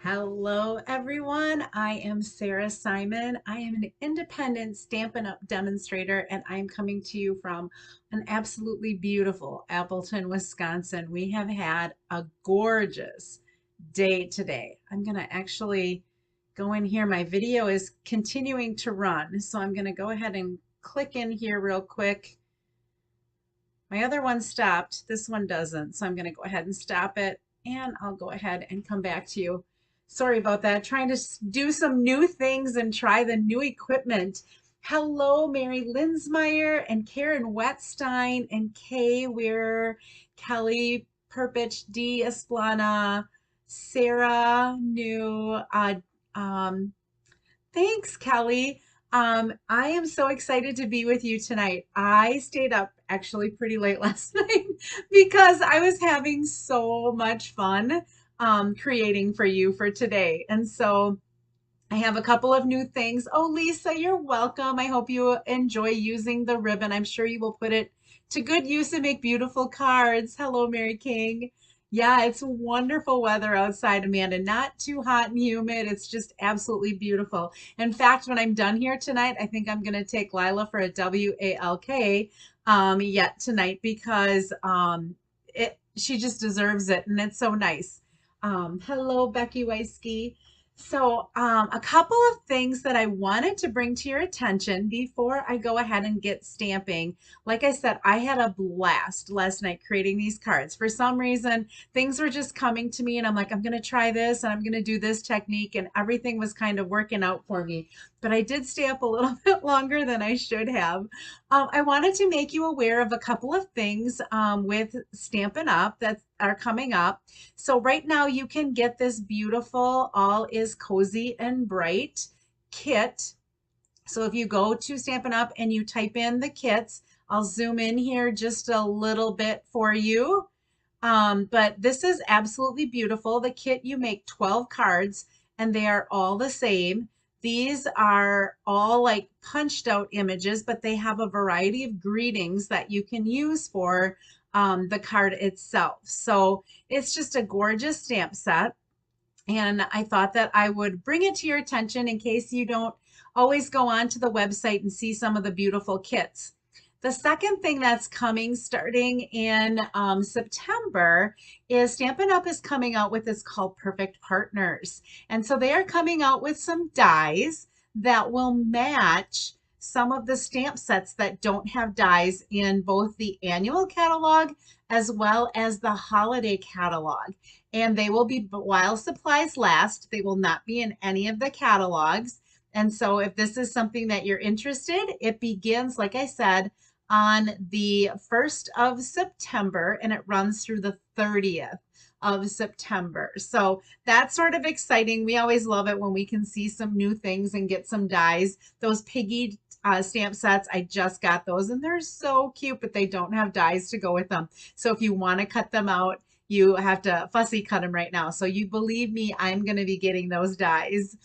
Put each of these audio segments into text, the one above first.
Hello, everyone. I am Sarah Simon. I am an independent Stampin' Up! Demonstrator, and I'm coming to you from an absolutely beautiful Appleton, Wisconsin. We have had a gorgeous day today. I'm going to actually go in here. My video is continuing to run, so I'm going to go ahead and click in here real quick. My other one stopped. This one doesn't, so I'm going to go ahead and stop it, and I'll go ahead and come back to you. Sorry about that. Trying to do some new things and try the new equipment. Hello, Mary Linsmeyer and Karen Wetstein and Kay Weir, Kelly Perpich, D. Esplana, Sarah New. Um, Thanks, Kelly. I am so excited to be with you tonight. I stayed up actually pretty late last night because I was having so much fun creating for you for today. And so I have a couple of new things. Oh, Lisa, you're welcome. I hope you enjoy using the ribbon. I'm sure you will put it to good use and make beautiful cards. Hello, Mary King. Yeah, it's wonderful weather outside, Amanda. Not too hot and humid. It's just absolutely beautiful. In fact, when I'm done here tonight, I think I'm going to take Lila for a WALK yet tonight because she just deserves it, and it's so nice. Hello, Becky Weisky. So, a couple of things that I wanted to bring to your attention before I go ahead and get stamping. Like I said, I had a blast last night creating these cards. For some reason, things were just coming to me, and I'm like, I'm going to try this and I'm going to do this technique, and everything was kind of working out for me. But I did stay up a little bit longer than I should have. I wanted to make you aware of a couple of things with Stampin' Up! That are coming up. So right now you can get this beautiful All is Cozy and Bright kit. So if you go to Stampin' Up! And you type in the kits, I'll zoom in here just a little bit for you. But this is absolutely beautiful. The kit, you make 12 cards and they are all the same. These are all like punched out images, but they have a variety of greetings that you can use for the card itself. So it's just a gorgeous stamp set. And I thought that I would bring it to your attention in case you don't always go on to the website and see some of the beautiful kits. The second thing that's coming starting in September is Stampin' Up! Is coming out with this called Perfect Partners. And so they are coming out with some dies that will match some of the stamp sets that don't have dies in both the annual catalog as well as the holiday catalog. And they will be while supplies last. They will not be in any of the catalogs. And so if this is something that you're interested, it begins, like I said, on the 1st of September and it runs through the 30th of September. So that's sort of exciting. We always love it when we can see some new things and get some dies. Those Piggy stamp sets, I just got those and they're so cute, but they don't have dies to go with them. So if you want to cut them out, you have to fussy cut them right now. So you believe me, I'm going to be getting those dies.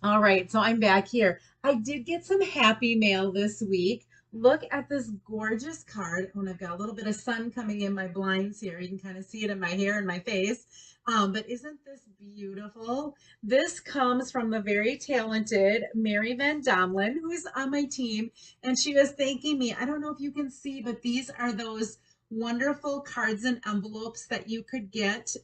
All right, so I'm back here. I did get some happy mail this week. Look at this gorgeous card. Oh, and I've got a little bit of sun coming in my blinds here. You can kind of see it in my hair and my face. But isn't this beautiful? This comes from the very talented Mary Van Domlin, who's on my team, and she was thanking me. I don't know if you can see, but these are those wonderful cards and envelopes that you could get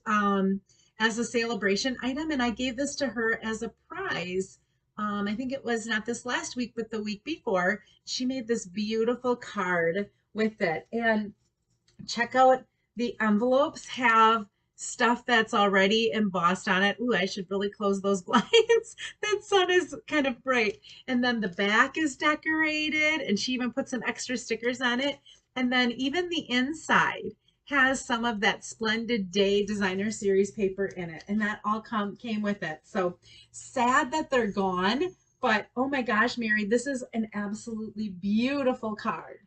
as a celebration item. And I gave this to her as a prize. I think it was not this last week, but the week before. She made this beautiful card with it. And check out the envelopes have stuff that's already embossed on it. Ooh, I should really close those blinds. That sun is kind of bright. And then the back is decorated, and she even put some extra stickers on it. And then even the inside has some of that Splendid Day Designer Series paper in it. And that all came with it. So sad that they're gone, but oh my gosh, Mary, this is an absolutely beautiful card.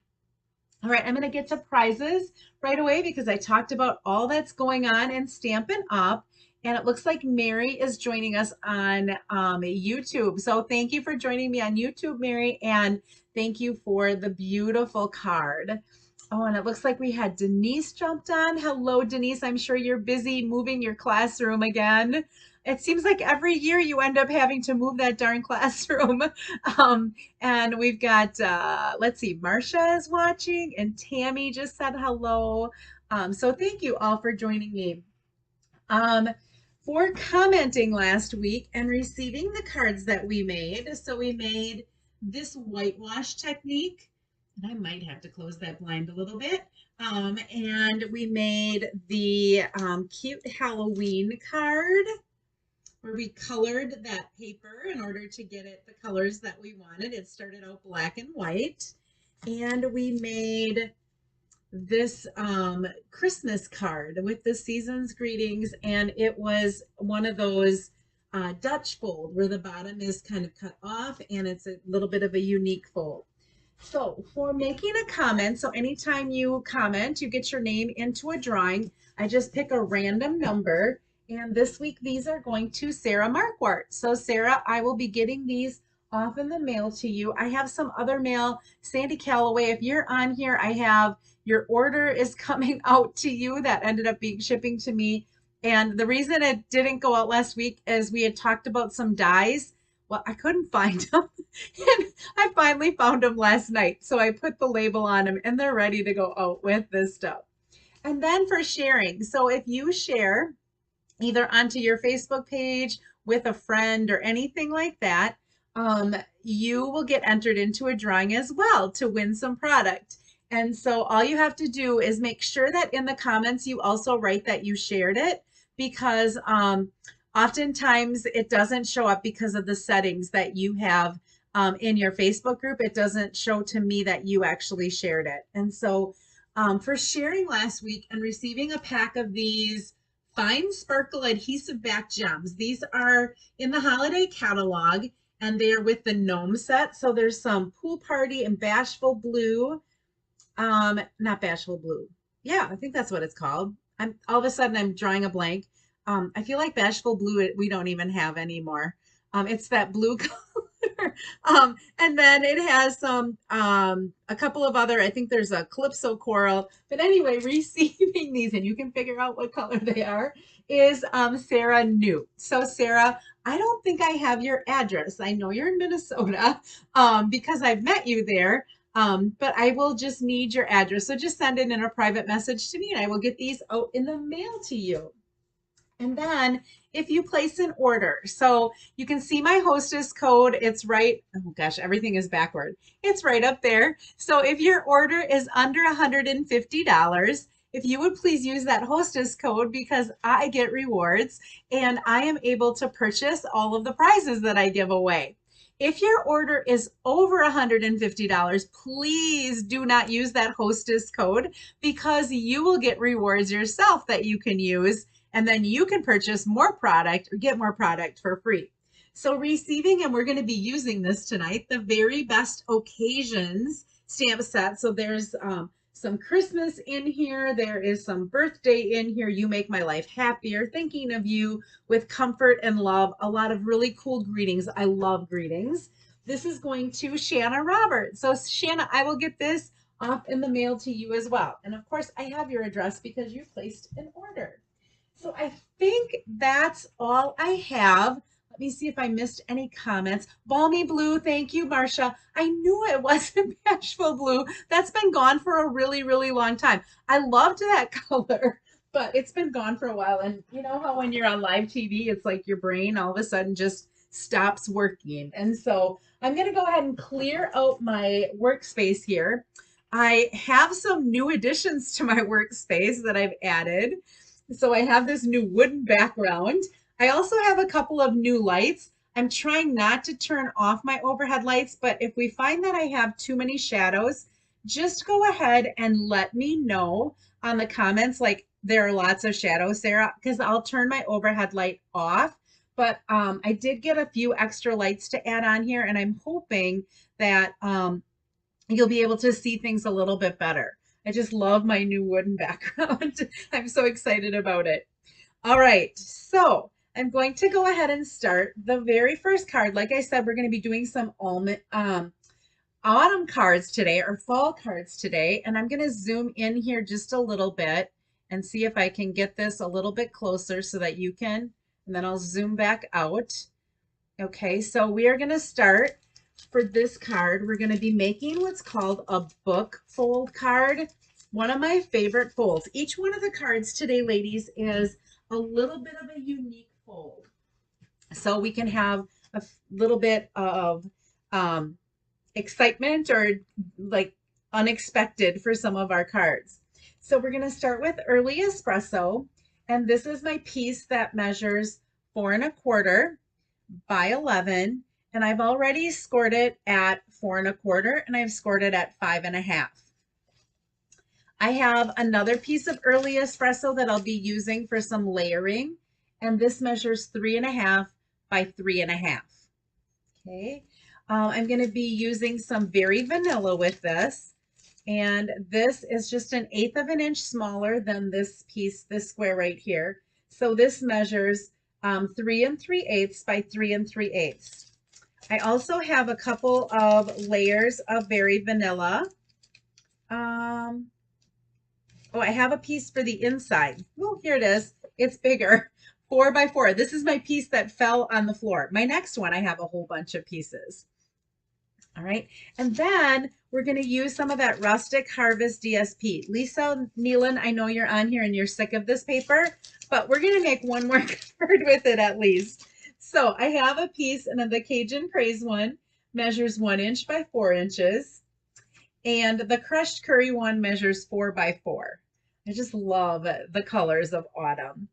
All right, I'm going to get to prizes right away because I talked about all that's going on in Stampin' Up! And it looks like Mary is joining us on YouTube. So thank you for joining me on YouTube, Mary, and thank you for the beautiful card. Oh, and it looks like we had Denise jumped on. Hello, Denise. I'm sure you're busy moving your classroom again. It seems like every year you end up having to move that darn classroom. Um, and we've got, let's see, Marcia is watching, and Tammy just said hello. So thank you all for joining me. Um, for commenting last week and receiving the cards that we made. So we made this whitewash technique, and I might have to close that blind a little bit. And we made the cute Halloween card where we colored that paper in order to get it the colors that we wanted. It started out black and white. And we made this Christmas card with the season's greetings, and it was one of those Dutch fold where the bottom is kind of cut off and it's a little bit of a unique fold. So for making a comment, so anytime you comment, you get your name into a drawing. I just pick a random number, and this week these are going to Sarah Markwart. So Sarah, I will be getting these off in the mail to you. I have some other mail. Sandy Calloway, if you're on here, I have your order is coming out to you. That ended up being shipping to me. And the reason it didn't go out last week is we had talked about some dies. Well, I couldn't find them. And I finally found them last night. So I put the label on them and they're ready to go out with this stuff. And then for sharing. So if you share either onto your Facebook page with a friend or anything like that, you will get entered into a drawing as well to win some product. And so all you have to do is make sure that in the comments you also write that you shared it, because oftentimes it doesn't show up because of the settings that you have in your Facebook group. It doesn't show to me that you actually shared it. And so for sharing last week and receiving a pack of these Fine Sparkle Adhesive Back Gems. These are in the holiday catalog, and they are with the gnome set. So there's some Pool Party and Bashful Blue. Not Bashful Blue. Yeah, I think that's what it's called. I'm all of a sudden I'm drawing a blank. I feel like Bashful Blue we don't even have anymore. It's that blue color. And then it has some a couple of other, I think there's a Calypso Coral. But anyway, receiving these, and you can figure out what color they are, is Sarah Newt. So Sarah, I don't think I have your address. I know you're in Minnesota because I've met you there. But I will just need your address. So just send it in a private message to me and I will get these out in the mail to you. And then if you place an order, so you can see my hostess code, it's right, oh gosh, everything is backward. It's right up there. So if your order is under $150, if you would please use that hostess code, because I get rewards and I am able to purchase all of the prizes that I give away. If your order is over $150, please do not use that hostess code, because you will get rewards yourself that you can use, and then you can purchase more product or get more product for free. So receiving, and we're going to be using this tonight, the Very Best Occasions stamp set. So there's some Christmas in here. There is some birthday in here. You make my life happier. Thinking of you with comfort and love. A lot of really cool greetings. I love greetings. This is going to Shanna Roberts. So Shanna, I will get this off in the mail to you as well. And of course, I have your address because you placed an order. So I think that's all I have. Let me see if I missed any comments. Balmy Blue, thank you, Marcia. I knew it wasn't Bashful Blue. That's been gone for a really, really long time. I loved that color, but it's been gone for a while. And you know how when you're on live TV, it's like your brain all of a sudden just stops working. And so I'm going to go ahead and clear out my workspace here. I have some new additions to my workspace that I've added. So I have this new wooden background. I also have a couple of new lights. I'm trying not to turn off my overhead lights, but if we find that I have too many shadows, just go ahead and let me know on the comments, like there are lots of shadows, Sarah, because I'll turn my overhead light off. But I did get a few extra lights to add on here, and I'm hoping that you'll be able to see things a little bit better. I just love my new wooden background. I'm so excited about it. All right, so I'm going to go ahead and start the very first card. Like I said, we're going to be doing some autumn cards today or fall cards today, and I'm going to zoom in here just a little bit and see if I can get this a little bit closer so that you can, and then I'll zoom back out. Okay, so we are going to start for this card. We're going to be making what's called a book fold card. One of my favorite folds. Each one of the cards today, ladies, is a little bit of a unique fold. So we can have a little bit of excitement or like unexpected for some of our cards. So we're going to start with Early Espresso. And this is my piece that measures 4 1/4 by 11. And I've already scored it at 4 1/4 and I've scored it at 5 1/2. I have another piece of Early Espresso that I'll be using for some layering. And this measures 3 1/2 by 3 1/2. Okay. I'm going to be using some Very Vanilla with this. And this is just 1/8 of an inch smaller than this piece, this square right here. So this measures 3 3/8 by 3 3/8. I also have a couple of layers of Very Vanilla. Oh, I have a piece for the inside. Oh, here it is. It's bigger. 4 by 4. This is my piece that fell on the floor. My next one, I have a whole bunch of pieces. All right, and then we're going to use some of that Rustic Harvest DSP. Lisa Nealon, I know you're on here and you're sick of this paper, but we're going to make one more card with it at least. So I have a piece, and the Cajun Craze one measures 1 inch by 4 inches, and the Crushed Curry one measures 4 by 4. I just love the colors of autumn.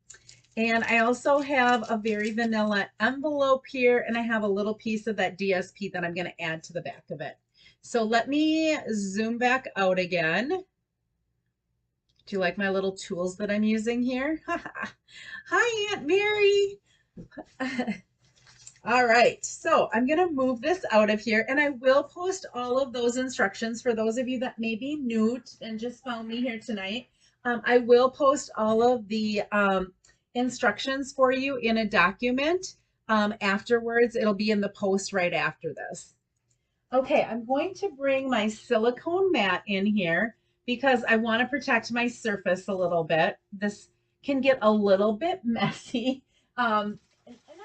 And I also have a Very Vanilla envelope here, and I have a little piece of that DSP that I'm going to add to the back of it. So let me zoom back out again. Do you like my little tools that I'm using here? Hi, Aunt Mary. All right, so I'm going to move this out of here, and I will post all of those instructions for those of you that may be new and just found me here tonight. I will post all of the instructions for you in a document afterwards. It'll be in the post right after this. Okay, I'm going to bring my silicone mat in here because I want to protect my surface a little bit. This can get a little bit messy. Not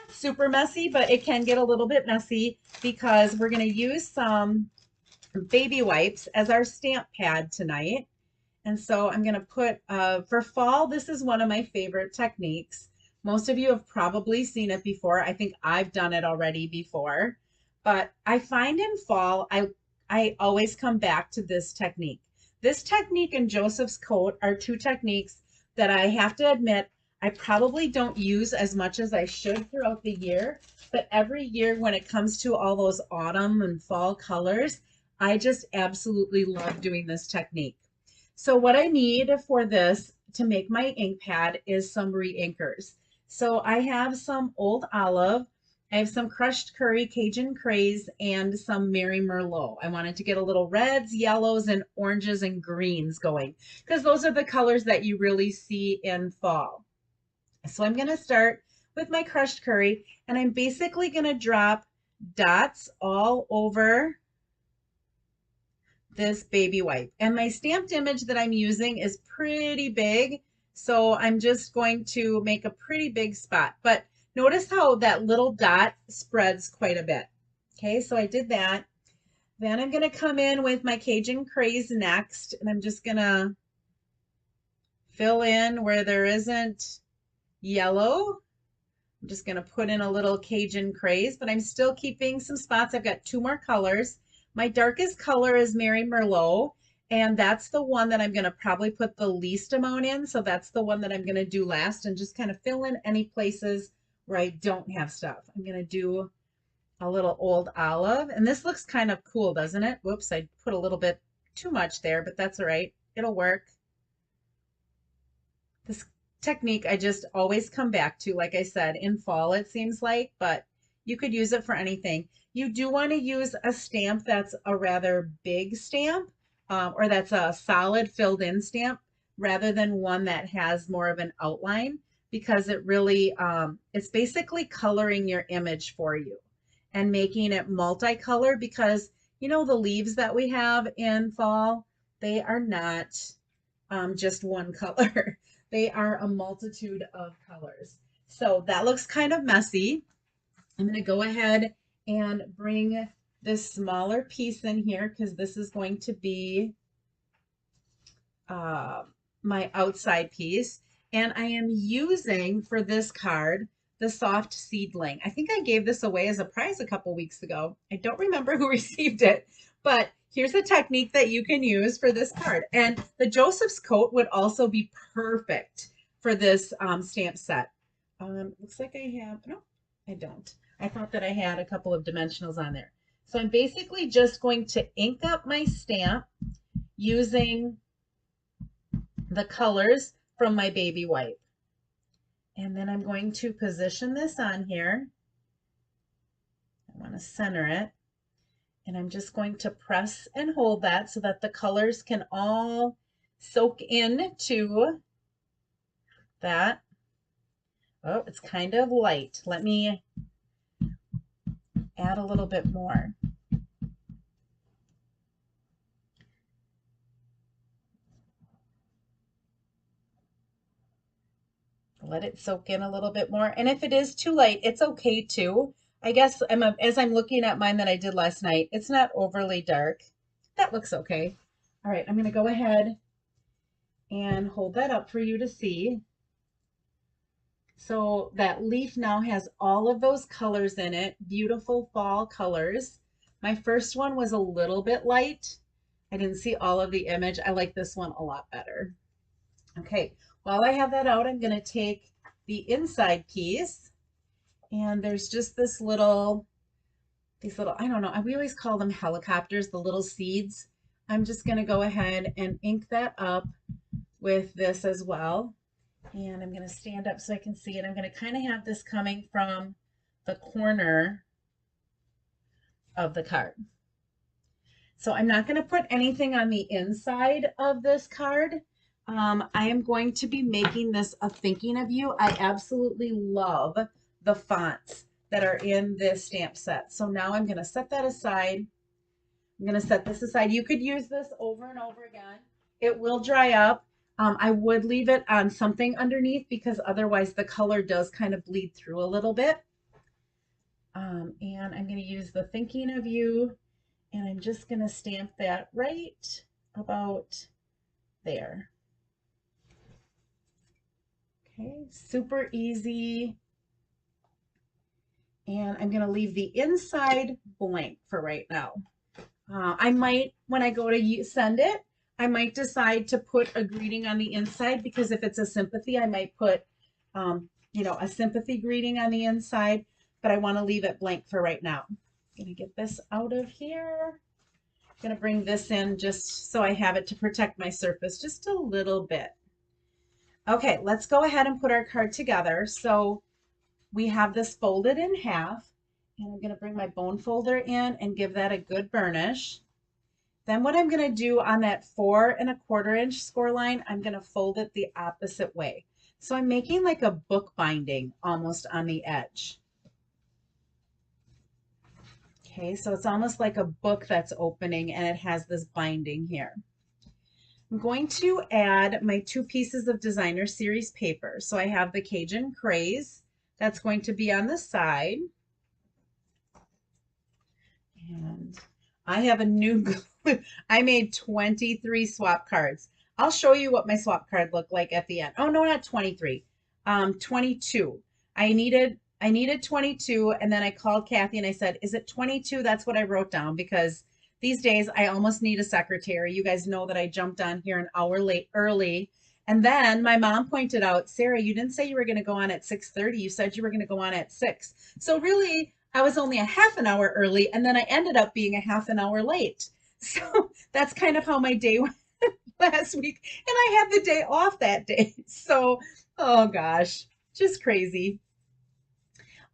super messy, but it can get a little bit messy because we're going to use some baby wipes as our stamp pad tonight. And so I'm going to put, for fall, this is one of my favorite techniques. Most of you have probably seen it before. I think I've done it already before. But I find in fall, I always come back to this technique. This technique and Joseph's Coat are two techniques that I have to admit I probably don't use as much as I should throughout the year. But every year when it comes to all those autumn and fall colors, I just absolutely love doing this technique. So what I need for this to make my ink pad is some re-inkers. So I have some Old Olive, I have some Crushed Curry, Cajun Craze, and some Mary Merlot. I wanted to get a little reds, yellows, and oranges and greens going because those are the colors that you really see in fall. So I'm going to start with my Crushed Curry, and I'm basically going to drop dots all over this baby wipe. And my stamped image that I'm using is pretty big, so I'm just going to make a pretty big spot. But notice how that little dot spreads quite a bit. Okay, so I did that. Then I'm going to come in with my Cajun Craze next, and I'm just going to fill in where there isn't yellow. I'm just going to put in a little Cajun Craze, but I'm still keeping some spots. I've got 2 more colors. My darkest color is Mary Merlot, and that's the one that I'm going to probably put the least amount in. So that's the one that I'm going to do last and just kind of fill in any places where I don't have stuff. I'm going to do a little Old Olive, and this looks kind of cool, doesn't it? Whoops, I put a little bit too much there, but that's all right. It'll work. This technique I just always come back to, like I said, in fall it seems like, but you could use it for anything. You do want to use a stamp that's a rather big stamp, or that's a solid filled in stamp rather than one that has more of an outline, because it really, it's basically coloring your image for you and making it multicolor because, you know, the leaves that we have in fall, they are not just one color. They are a multitude of colors. So that looks kind of messy. I'm going to go ahead and bring this smaller piece in here because this is going to be uh, my outside piece. And I am using for this card the soft seedling. I think I gave this away as a prize a couple weeks ago. I don't remember who received it, but here's a technique that you can use for this card. And the Joseph's coat would also be perfect for this stamp set. Looks like I have, no, I don't. I thought that I had a couple of dimensionals on there. So I'm basically just going to ink up my stamp using the colors from my baby wipe. And then I'm going to position this on here. I want to center it. And I'm just going to press and hold that so that the colors can all soak into that. Oh, it's kind of light. Let me add a little bit more. Let it soak in a little bit more. And if it is too light, it's okay too. I guess as I'm looking at mine that I did last night, it's not overly dark. That looks okay. All right, I'm going to go ahead and hold that up for you to see. So that leaf now has all of those colors in it, beautiful fall colors. My first one was a little bit light. I didn't see all of the image. I like this one a lot better. Okay, while I have that out, I'm going to take the inside piece, and there's just these little, I don't know, we always call them helicopters, the little seeds. I'm just going to go ahead and ink that up with this as well. And I'm going to stand up so I can see it. I'm going to kind of have this coming from the corner of the card. So I'm not going to put anything on the inside of this card. I am going to be making this a thinking of you. I absolutely love the fonts that are in this stamp set. So now I'm going to set that aside. I'm going to set this aside. You could use this over and over again. It will dry up. I would leave it on something underneath because otherwise the color does kind of bleed through a little bit. And I'm going to use the thinking of you, and I'm just going to stamp that right about there. Okay, super easy. And I'm going to leave the inside blank for right now. I might, when I go to send it, I might decide to put a greeting on the inside, because if it's a sympathy, I might put, you know, a sympathy greeting on the inside, but I want to leave it blank for right now. I'm going to get this out of here. I'm going to bring this in just so I have it to protect my surface just a little bit. Okay, let's go ahead and put our card together. So we have this folded in half, and I'm going to bring my bone folder in and give that a good burnish. Then what I'm going to do on that 4 1/4 inch score line, I'm going to fold it the opposite way. So I'm making like a book binding almost on the edge. Okay, so it's almost like a book that's opening, and it has this binding here. I'm going to add my 2 pieces of designer series paper. So I have the Cajun Craze that's going to be on the side. And I have a new glue. I made 23 swap cards. I'll show you what my swap card looked like at the end. Oh no, not 23. 22. I needed 22, and then I called Kathy and I said, "Is it 22?" That's what I wrote down, because these days I almost need a secretary. You guys know that I jumped on here an hour early. And then my mom pointed out, "Sarah, you didn't say you were going to go on at 6:30. You said you were going to go on at 6." So really, I was only a half an hour early, and then I ended up being a half an hour late. So that's kind of how my day went last week. And I had the day off that day. So, oh gosh, just crazy.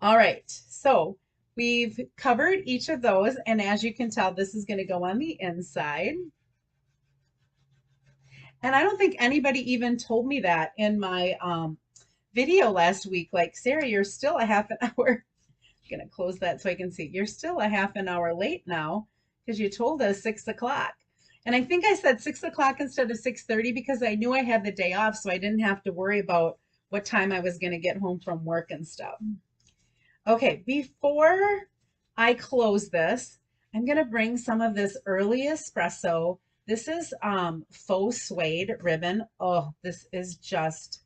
All right, so we've covered each of those, and as you can tell, this is going to go on the inside. And I don't think anybody even told me that in my video last week. Like, "Sarah, you're still a half an hour." I'm going to close that so I can see. "You're still a half an hour late now, because you told us 6 o'clock. And I think I said 6 o'clock instead of 6:30 because I knew I had the day off, so I didn't have to worry about what time I was going to get home from work and stuff. Okay, before I close this, I'm going to bring some of this early espresso. This is faux suede ribbon. Oh, this is just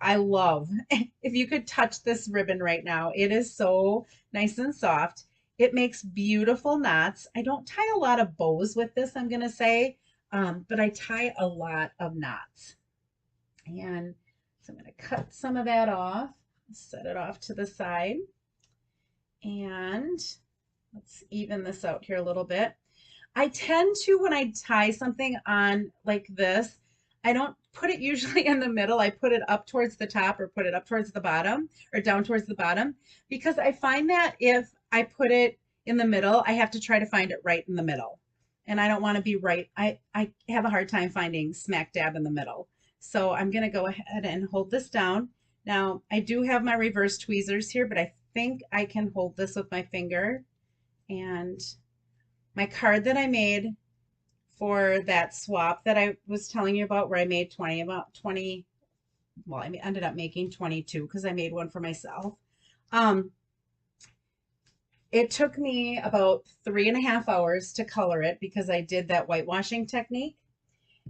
I love. If you could touch this ribbon right now, it is so nice and soft. It makes beautiful knots. I don't tie a lot of bows with this, I'm going to say, but I tie a lot of knots. And so I'm going to cut some of that off, set it off to the side, and let's even this out here a little bit. I tend to, when I tie something on like this, I don't put it usually in the middle. I put it up towards the top or put it up towards the bottom or down towards the bottom because I find that if I put it in the middle, I have to try to find it right in the middle. And I don't want to be right. I have a hard time finding smack dab in the middle. So I'm going to go ahead and hold this down. Now, I do have my reverse tweezers here, but I think I can hold this with my finger. And my card that I made for that swap that I was telling you about where I made 20, well, I ended up making 22 because I made one for myself. It took me about 3.5 hours to color it because I did that whitewashing technique.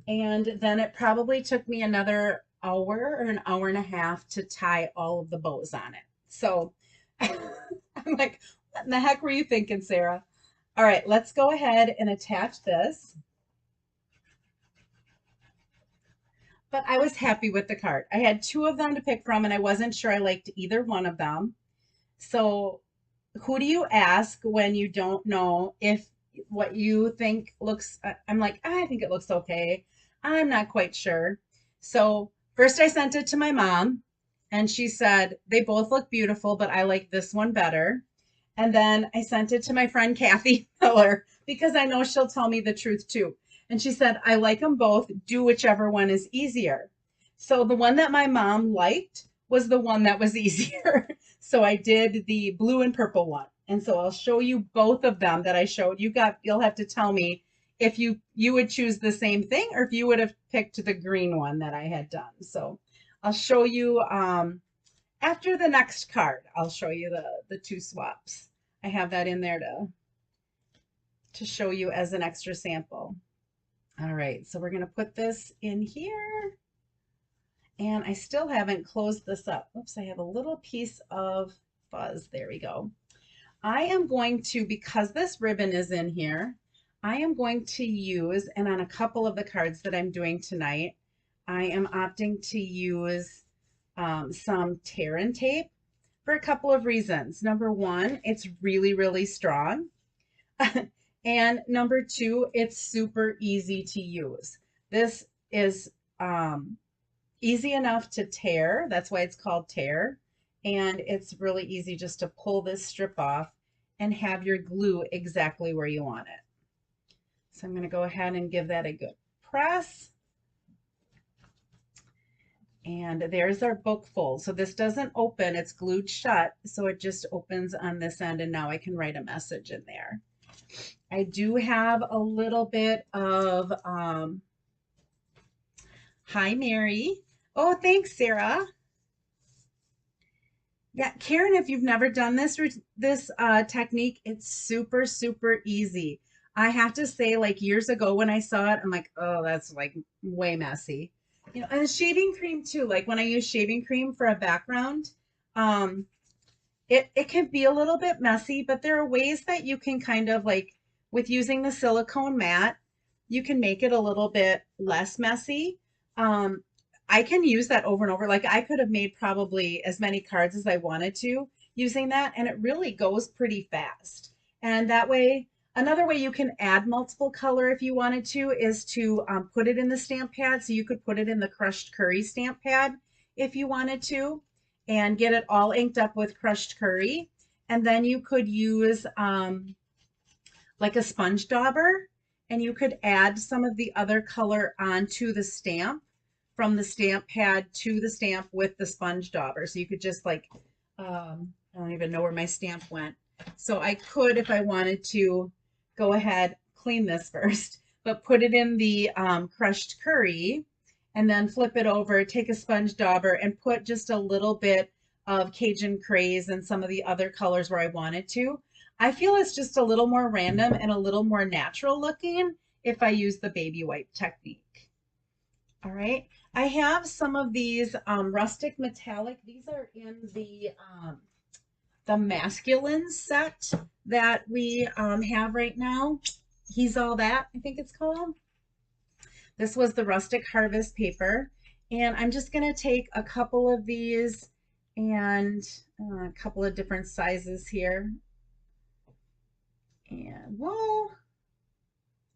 And then it probably took me another hour or an hour and a half to tie all of the bows on it. So I'm like, what in the heck were you thinking, Sarah? All right, let's go ahead and attach this. But I was happy with the card. I had 2 of them to pick from, and I wasn't sure I liked either one of them. So who do you ask when you don't know if what you think looks, I'm like, I think it looks okay. I'm not quite sure. So first I sent it to my mom, and she said, they both look beautiful, but I like this one better. And then I sent it to my friend Kathy Miller because I know she'll tell me the truth too. And she said, I like them both. Do whichever one is easier. So the one that my mom liked was the one that was easier. So I did the blue and purple one. And so I'll show you both of them that I showed. You'll have to tell me if you would choose the same thing or if you would have picked the green one that I had done. So I'll show you after the next card. I'll show you the 2 swaps. I have that in there to show you as an extra sample. All right, so we're going to put this in here. And I still haven't closed this up. Oops, I have a little piece of fuzz. There we go. I am going to, because this ribbon is in here, I am going to use, and on a couple of the cards that I'm doing tonight, I am opting to use some tear and tape for a couple of reasons. Number one, it's really, really strong. And number 2, it's super easy to use. This is easy enough to tear. That's why it's called tear. And it's really easy just to pull this strip off and have your glue exactly where you want it. So I'm going to go ahead and give that a good press. And there's our book fold. So this doesn't open, it's glued shut. So it just opens on this end, and now I can write a message in there. I do have a little bit of, hi, Mary. Oh, thanks, Sarah. Yeah, Karen, if you've never done this technique, it's super, super easy. I have to say, like years ago when I saw it, I'm like, oh, that's like way messy. You know, and shaving cream too. Like when I use shaving cream for a background, it can be a little bit messy, but there are ways that you can kind of like with using the silicone mat, you can make it a little bit less messy. I can use that over and over. Like I could have made probably as many cards as I wanted to using that, and it really goes pretty fast. And that way, another way you can add multiple color if you wanted to is to put it in the stamp pad. So you could put it in the crushed curry stamp pad if you wanted to and get it all inked up with crushed curry. And then you could use like a sponge dauber, and you could add some of the other color onto the stamp from the stamp pad to the stamp with the sponge dauber. So you could just like, I don't even know where my stamp went. So I could, if I wanted to, go ahead, clean this first, but put it in the crushed curry and then flip it over, take a sponge dauber and put just a little bit of Cajun craze and some of the other colors where I wanted to. I feel it's just a little more random and a little more natural looking if I use the baby wipe technique. All right, I have some of these rustic metallic. These are in the masculine set that we have right now. He's All That, I think it's called. This was the Rustic Harvest paper. And I'm just going to take a couple of these and a couple of different sizes here. And whoa,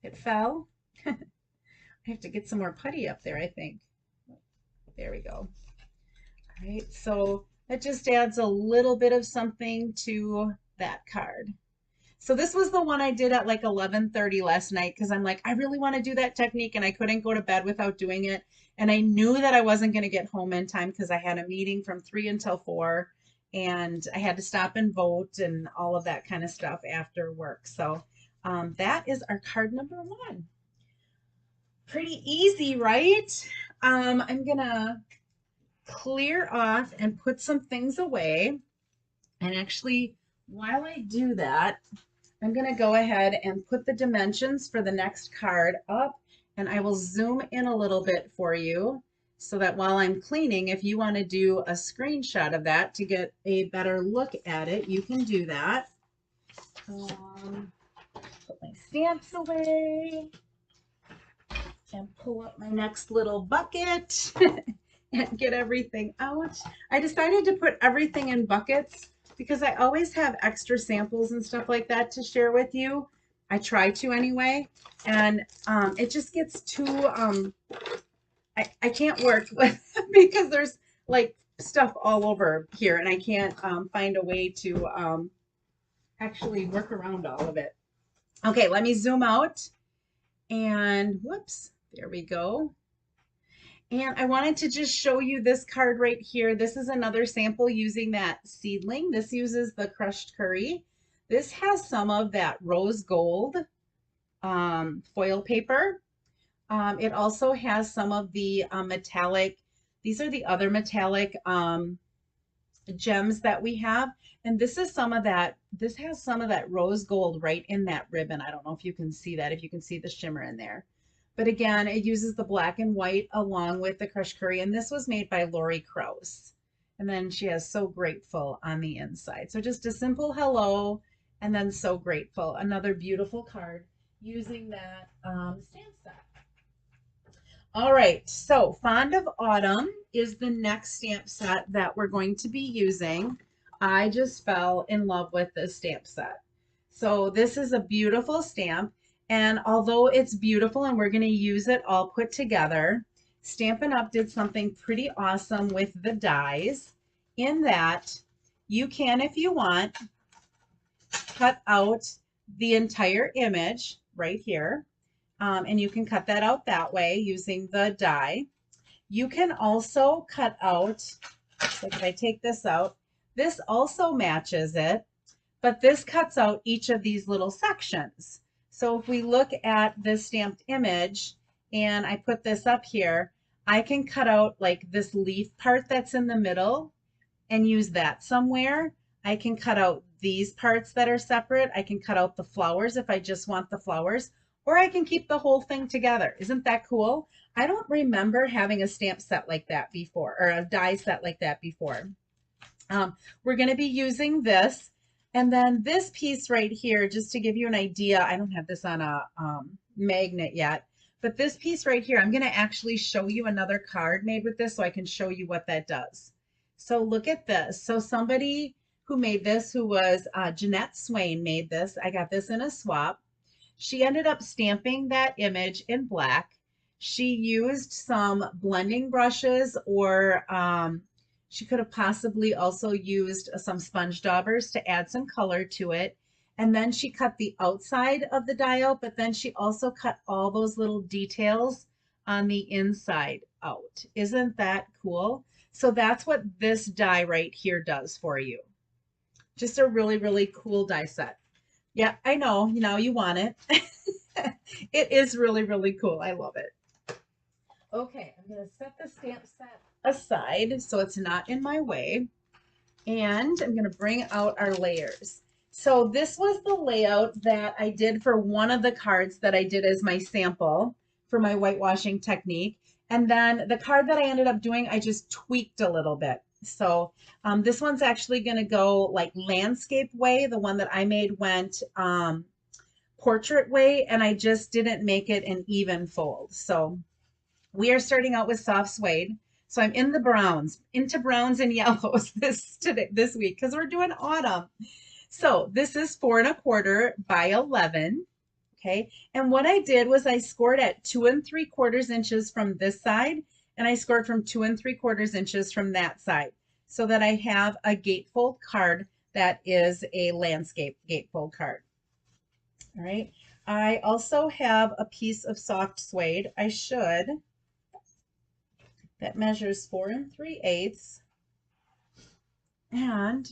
it fell. I have to get some more putty up there, I think. There we go. All right, so that just adds a little bit of something to that card. So this was the one I did at like 11:30 last night because I'm like, I really want to do that technique and I couldn't go to bed without doing it. And I knew that I wasn't going to get home in time because I had a meeting from 3 until 4 and I had to stop and vote and all of that kind of stuff after work. So that is our card number 1. Pretty easy, right? I'm going to clear off and put some things away. And actually, while I do that, I'm going to go ahead and put the dimensions for the next card up, and I will zoom in a little bit for you so that while I'm cleaning, if you want to do a screenshot of that to get a better look at it, you can do that. Put my stamps away and pull up my next little bucket and get everything out. I decided to put everything in buckets because I always have extra samples and stuff like that to share with you. I try to anyway, and it just gets too, I can't work with because there's like stuff all over here and I can't find a way to actually work around all of it. Okay, let me zoom out and whoops, there we go. And I wanted to just show you this card right here. This is another sample using that seedling. This uses the crushed curry. This has some of that rose gold foil paper. It also has some of the metallic, these are the other metallic gems that we have. And this is some of that, this has some of that rose gold right in that ribbon. I don't know if you can see that, if you can see the shimmer in there. But again, it uses the black and white along with the crushed curry. And this was made by Lori Krause. And then she has So Grateful on the inside. So just a simple hello and then So Grateful. Another beautiful card using that stamp set. All right, so Fond of Autumn is the next stamp set that we're going to be using. I just fell in love with this stamp set. So this is a beautiful stamp. And although it's beautiful and we're going to use it all put together, Stampin' Up! Did something pretty awesome with the dies in that you can, if you want, cut out the entire image right here. And you can cut that out that way using the die. You can also cut out, like if I take this out, this also matches it, but this cuts out each of these little sections. So if we look at this stamped image and I put this up here, I can cut out like this leaf part that's in the middle and use that somewhere. I can cut out these parts that are separate. I can cut out the flowers if I just want the flowers, or I can keep the whole thing together. Isn't that cool? I don't remember having a stamp set like that before, or a die set like that before. We're going to be using this. And then this piece right here, just to give you an idea, I don't have this on a magnet yet, but this piece right here, I'm going to actually show you another card made with this so I can show you what that does. So look at this. So somebody who made this, who was Jeanette Swain, made this. I got this in a swap. She ended up stamping that image in black. She used some blending brushes, or she could have possibly also used some sponge daubers to add some color to it. And then she cut the outside of the die out, but then she also cut all those little details on the inside out. Isn't that cool? So that's what this die right here does for you. Just a really, really cool die set. Yeah, I know. Now you want it. It is really, really cool. I love it. Okay, I'm going to set the stamp set aside so it's not in my way. And I'm going to bring out our layers. So this was the layout that I did for one of the cards that I did as my sample for my whitewashing technique. And then the card that I ended up doing, I just tweaked a little bit. So this one's actually going to go like landscape way. The one that I made went portrait way, and I just didn't make it an even fold. So we are starting out with soft suede. So I'm in the browns, into browns and yellows this week because we're doing autumn. So this is 4¼ by 11. Okay. And what I did was I scored at 2¾ inches from this side, and I scored from 2¾ inches from that side so that I have a gatefold card that is a landscape gatefold card. All right. I also have a piece of soft suede. That measures 4 3/8. And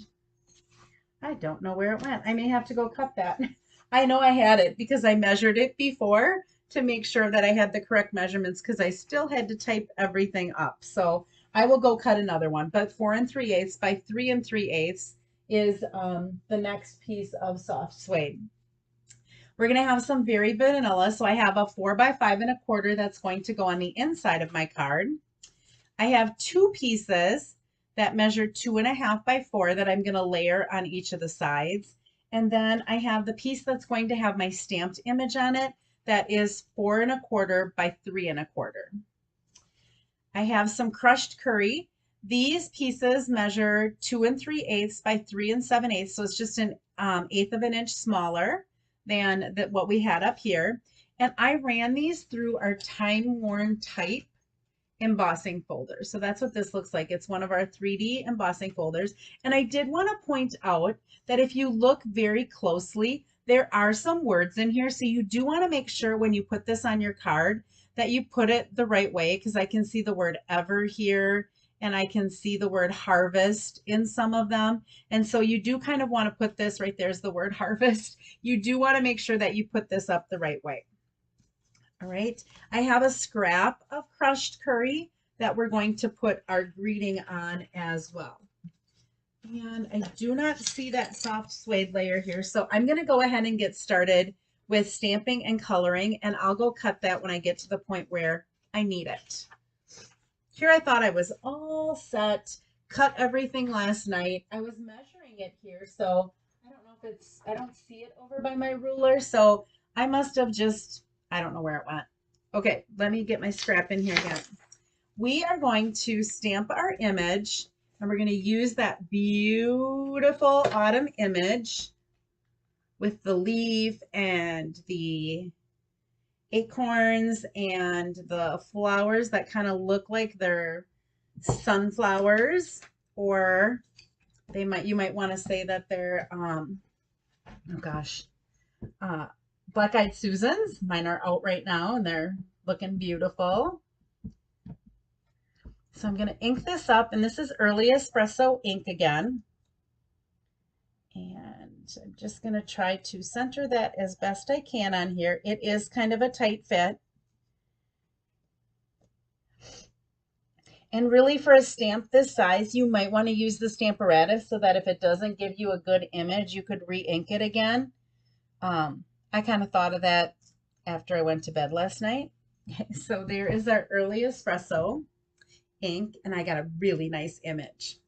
I don't know where it went. I may have to go cut that. I know I had it because I measured it before to make sure that I had the correct measurements because I still had to type everything up. So I will go cut another one. But 4 3/8 by 3 3/8 is the next piece of soft suede. We're going to have some very vanilla. So I have a 4 by 5¼ that's going to go on the inside of my card. I have two pieces that measure 2½ by 4 that I'm going to layer on each of the sides. And then I have the piece that's going to have my stamped image on it that is 4¼ by 3¼ I have some crushed curry. These pieces measure 2 3/8 by 3 7/8. So it's just an eighth of an inch smaller than what we had up here. And I ran these through our Time Worn Type embossing folder. So that's what this looks like. It's one of our 3D embossing folders. And I did want to point out that if you look very closely, there are some words in here. So you do want to make sure when you put this on your card that you put it the right way, because I can see the word ever here and I can see the word harvest in some of them. And so you do kind of want to put this right there's the word harvest. You do want to make sure that you put this up the right way. All right, I have a scrap of crushed curry that we're going to put our greeting on as well. And I do not see that soft suede layer here, so I'm going to go ahead and get started with stamping and coloring, and I'll go cut that when I get to the point where I need it. Here I thought I was all set, cut everything last night. I was measuring it here, so I don't know if it's, I don't see it over by my ruler, so I must have just, I don't know where it went. Okay, let me get my scrap in here again. We are going to stamp our image, and we're going to use that beautiful autumn image with the leaf and the acorns and the flowers that kind of look like they're sunflowers, or you might want to say that they're oh gosh, black-eyed Susans. Mine are out right now and they're looking beautiful. So I'm going to ink this up, and this is Early Espresso ink again. And I'm just going to try to center that as best I can on here. It is kind of a tight fit. And really, for a stamp this size, you might want to use the Stamparatus so that if it doesn't give you a good image, you could re-ink it again. I kind of thought of that after I went to bed last night. So there is our Early Espresso ink, and I got a really nice image.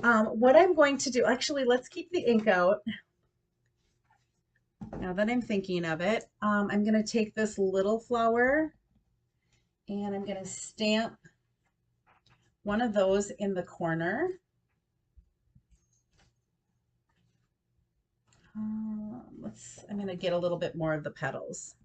What I'm going to do, actually, let's keep the ink out. Now that I'm thinking of it, I'm going to take this little flower and I'm going to stamp one of those in the corner. I'm going to get a little bit more of the petals.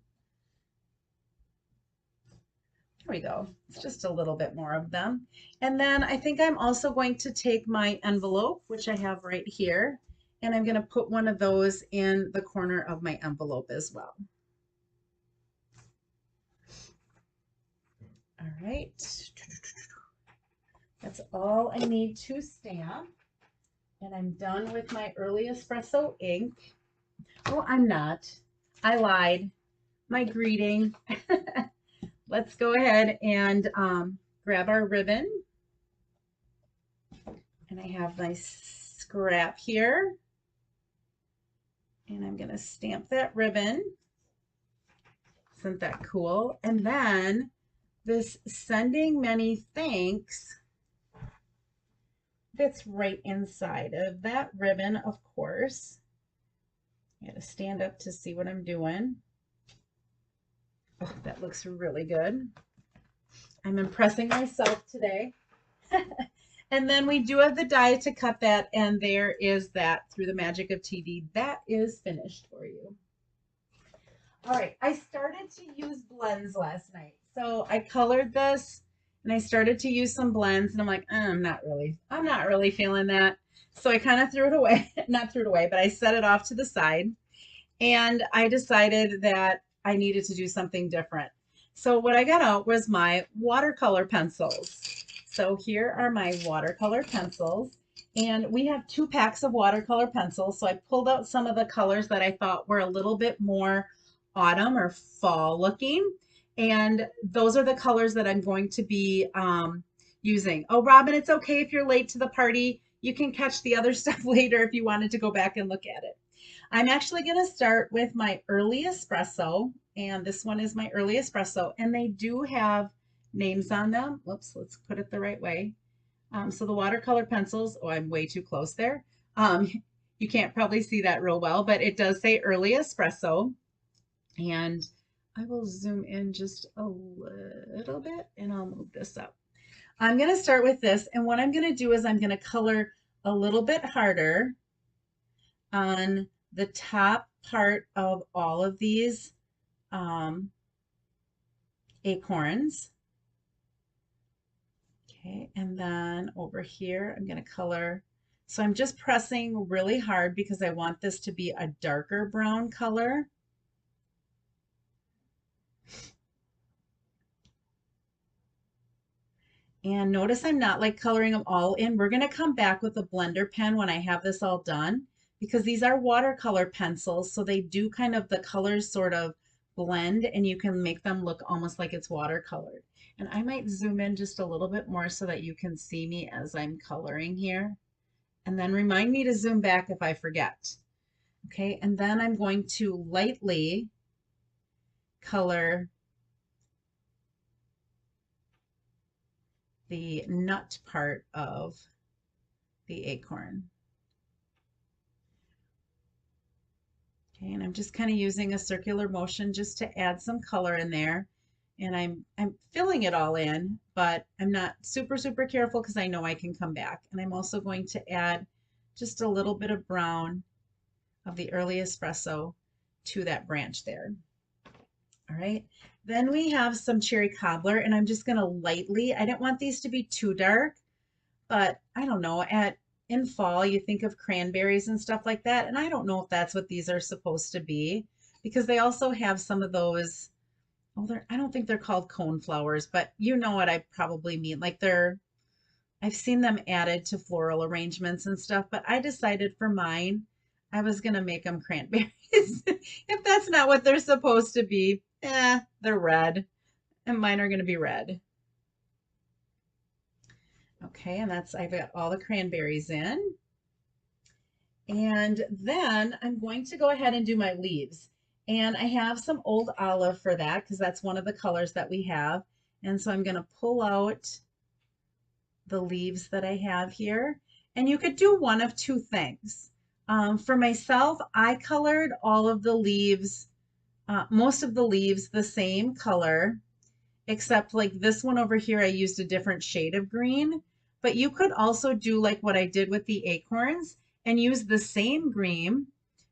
There we go. It's just a little bit more of them. And then I think I'm also going to take my envelope, which I have right here, and I'm going to put one of those in the corner of my envelope as well. All right. That's all I need to stamp. And I'm done with my Early Espresso ink. Oh, I'm not. I lied. My greeting. Let's go ahead and grab our ribbon. And I have my scrap here. And I'm going to stamp that ribbon. Isn't that cool? And then this sending many thanks fits right inside of that ribbon, of course. I got to stand up to see what I'm doing. Oh, that looks really good. I'm impressing myself today. And then we do have the die to cut that, and there is that through the magic of TV. That is finished for you. All right, I started to use blends last night. So I colored this and I started to use some blends and I'm like, I'm not really feeling that. So I kind of threw it away, not threw it away, but I set it off to the side. And I decided that I needed to do something different. So what I got out was my watercolor pencils. So here are my watercolor pencils. And we have 2 packs of watercolor pencils. So I pulled out some of the colors that I thought were a little bit more autumn or fall looking. And those are the colors that I'm going to be using. Oh, Robin, it's okay if you're late to the party. You can catch the other stuff later if you wanted to go back and look at it. I'm actually going to start with my early espresso, and this one is my early espresso, and they do have names on them. Whoops, let's put it the right way. So the watercolor pencils, oh, I'm way too close there. You can't probably see that real well, but it does say early espresso, and I will zoom in just a little bit, and I'll move this up. I'm going to start with this, and what I'm going to do is I'm going to color a little bit harder on the top part of all of these acorns. Okay, and then over here, I'm going to color. So I'm just pressing really hard because I want this to be a darker brown color. And notice I'm not like coloring them all in. We're going to come back with a blender pen when I have this all done, because these are watercolor pencils, so they do kind of, the colors sort of blend and you can make them look almost like it's watercolored. And I might zoom in just a little bit more so that you can see me as I'm coloring here. And then remind me to zoom back if I forget. Okay, and then I'm going to lightly color the nut part of the acorn. Okay, and I'm just kind of using a circular motion just to add some color in there. And I'm filling it all in, but I'm not super careful because I know I can come back. And I'm also going to add just a little bit of brown of the early espresso to that branch there. All right, then we have some cherry cobbler, and I'm just going to lightly, I don't want these to be too dark, but I don't know, in fall you think of cranberries and stuff like that, and I don't know if that's what these are supposed to be, because they also have some of those, oh, I don't think they're called cone flowers, but you know what I probably mean. Like I've seen them added to floral arrangements and stuff, but I decided for mine, I was going to make them cranberries. If that's not what they're supposed to be, they're red, and mine are going to be red. Okay, and I've got all the cranberries in. And then I'm going to go ahead and do my leaves. And I have some old olive for that because that's one of the colors that we have. And so I'm going to pull out the leaves that I have here. And you could do one of 2 things. For myself, I colored all of the leaves, most of the leaves the same color, except like this one over here, I used a different shade of green. But you could also do like what I did with the acorns and use the same green,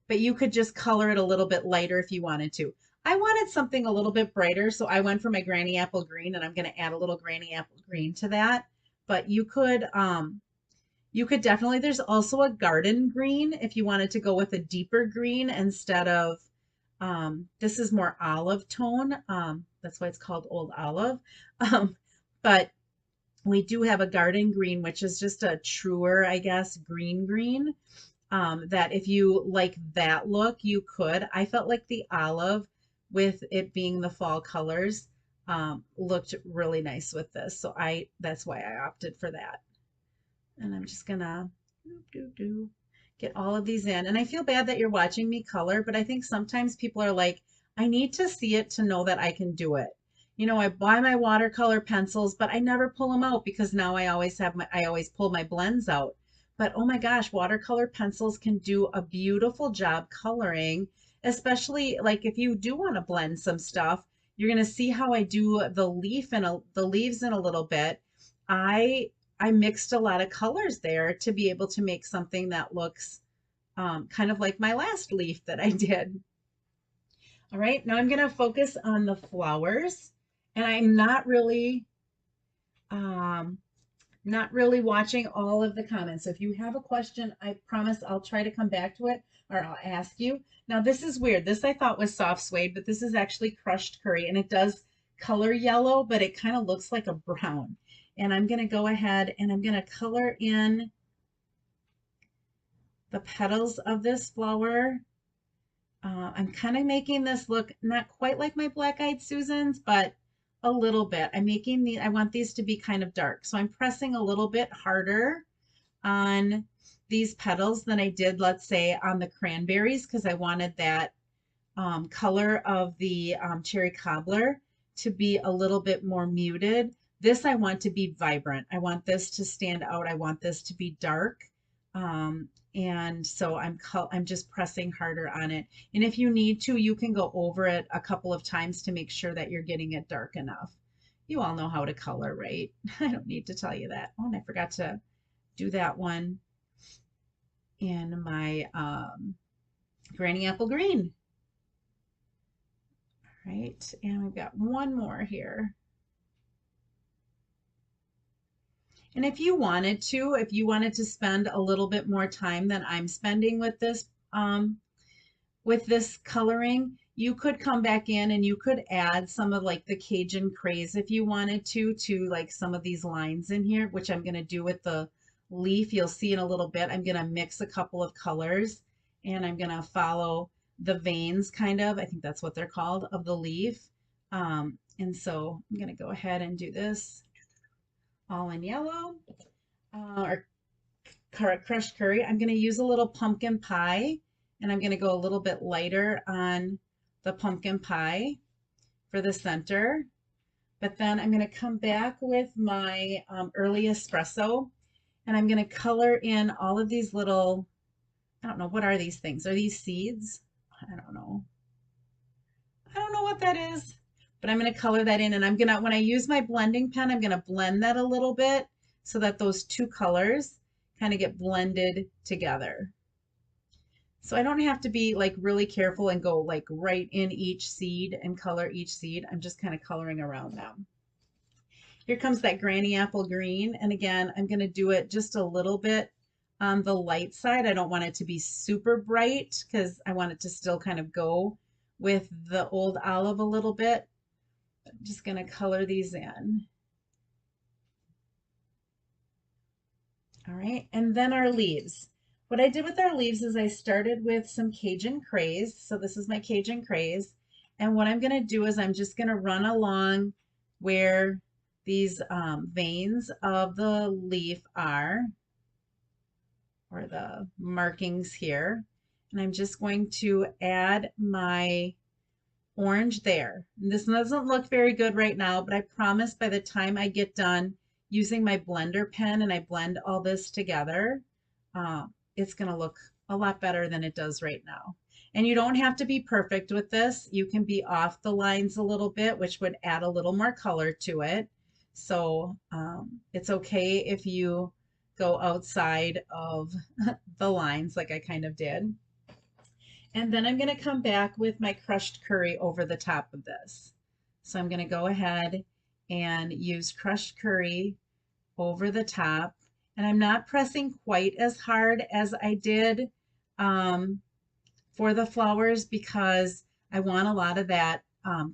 but you could just color it a little bit lighter if you wanted to. I wanted something a little bit brighter, so I went for my granny apple green, and I'm going to add a little granny apple green to that. But you could definitely, there's also a garden green if you wanted to go with a deeper green instead of, this is more olive tone. That's why it's called Old Olive. But we do have a garden green, which is just a truer, I guess, green. that if you like that look, you could. I felt like the olive, with it being the fall colors, looked really nice with this. So that's why I opted for that. And I'm just gonna get all of these in. And I feel bad that you're watching me color, but I think sometimes people are like, I need to see it to know that I can do it. You know, I buy my watercolor pencils, but I never pull them out because now I always pull my blends out. But oh my gosh, watercolor pencils can do a beautiful job coloring, especially like if you do want to blend some stuff, you're going to see how I do the leaves in a little bit. I I mixed a lot of colors there to be able to make something that looks kind of like my last leaf that I did. All right, now I'm going to focus on the flowers, and I'm um, not really watching all of the comments. So if you have a question, I promise I'll try to come back to it or I'll ask you. Now this is weird. This I thought was soft suede, but this is actually crushed curry, and it does color yellow, but it kind of looks like a brown. And I'm going to go ahead and I'm going to color in the petals of this flower. I'm kind of making this look not quite like my black-eyed Susans, but a little bit. I want these to be kind of dark. So I'm pressing a little bit harder on these petals than I did, let's say, on the cranberries, because I wanted that color of the cherry cobbler to be a little bit more muted. This I want to be vibrant. I want this to stand out. I want this to be dark. And so I'm just pressing harder on it. And if you need to, you can go over it a couple of times to make sure that you're getting it dark enough. You all know how to color, right? I don't need to tell you that. Oh, and I forgot to do that one in my Granny Apple Green. All right, and we've got one more here. And if you wanted to spend a little bit more time than I'm spending with this coloring, you could come back in and you could add some of like the Cajun craze if you wanted to like some of these lines in here, which I'm going to do with the leaf. You'll see in a little bit. I'm going to mix a couple of colors and I'm going to follow the veins kind of, I think that's what they're called, of the leaf. And so I'm going to go ahead and do this all in yellow or crushed curry. I'm going to use a little pumpkin pie, and I'm going to go a little bit lighter on the pumpkin pie for the center. But then I'm going to come back with my early espresso, and I'm going to color in all of these little, I don't know, what are these things? Are these seeds? I don't know. I don't know what that is, but I'm going to color that in, and when I use my blending pen, I'm going to blend that a little bit so that those two colors kind of get blended together. So I don't have to be like really careful and go like right in each seed and color each seed. I'm just kind of coloring around them. Here comes that Granny Apple Green. And again, I'm going to do it just a little bit on the light side. I don't want it to be super bright because I want it to still kind of go with the old olive a little bit. I'm just going to color these in. All right, and then our leaves. What I did with our leaves is I started with some Cajun craze. So this is my Cajun craze. And what I'm going to do is I'm just going to run along where these veins of the leaf are, or the markings here. And I'm just going to add my orange there. And this doesn't look very good right now, but I promise by the time I get done using my blender pen and I blend all this together, it's going to look a lot better than it does right now. And you don't have to be perfect with this. You can be off the lines a little bit, which would add a little more color to it. So it's okay if you go outside of the lines like I kind of did. And then I'm going to come back with my crushed curry over the top of this. So I'm going to go ahead and use crushed curry over the top. And I'm not pressing quite as hard as I did for the flowers because I want a lot of that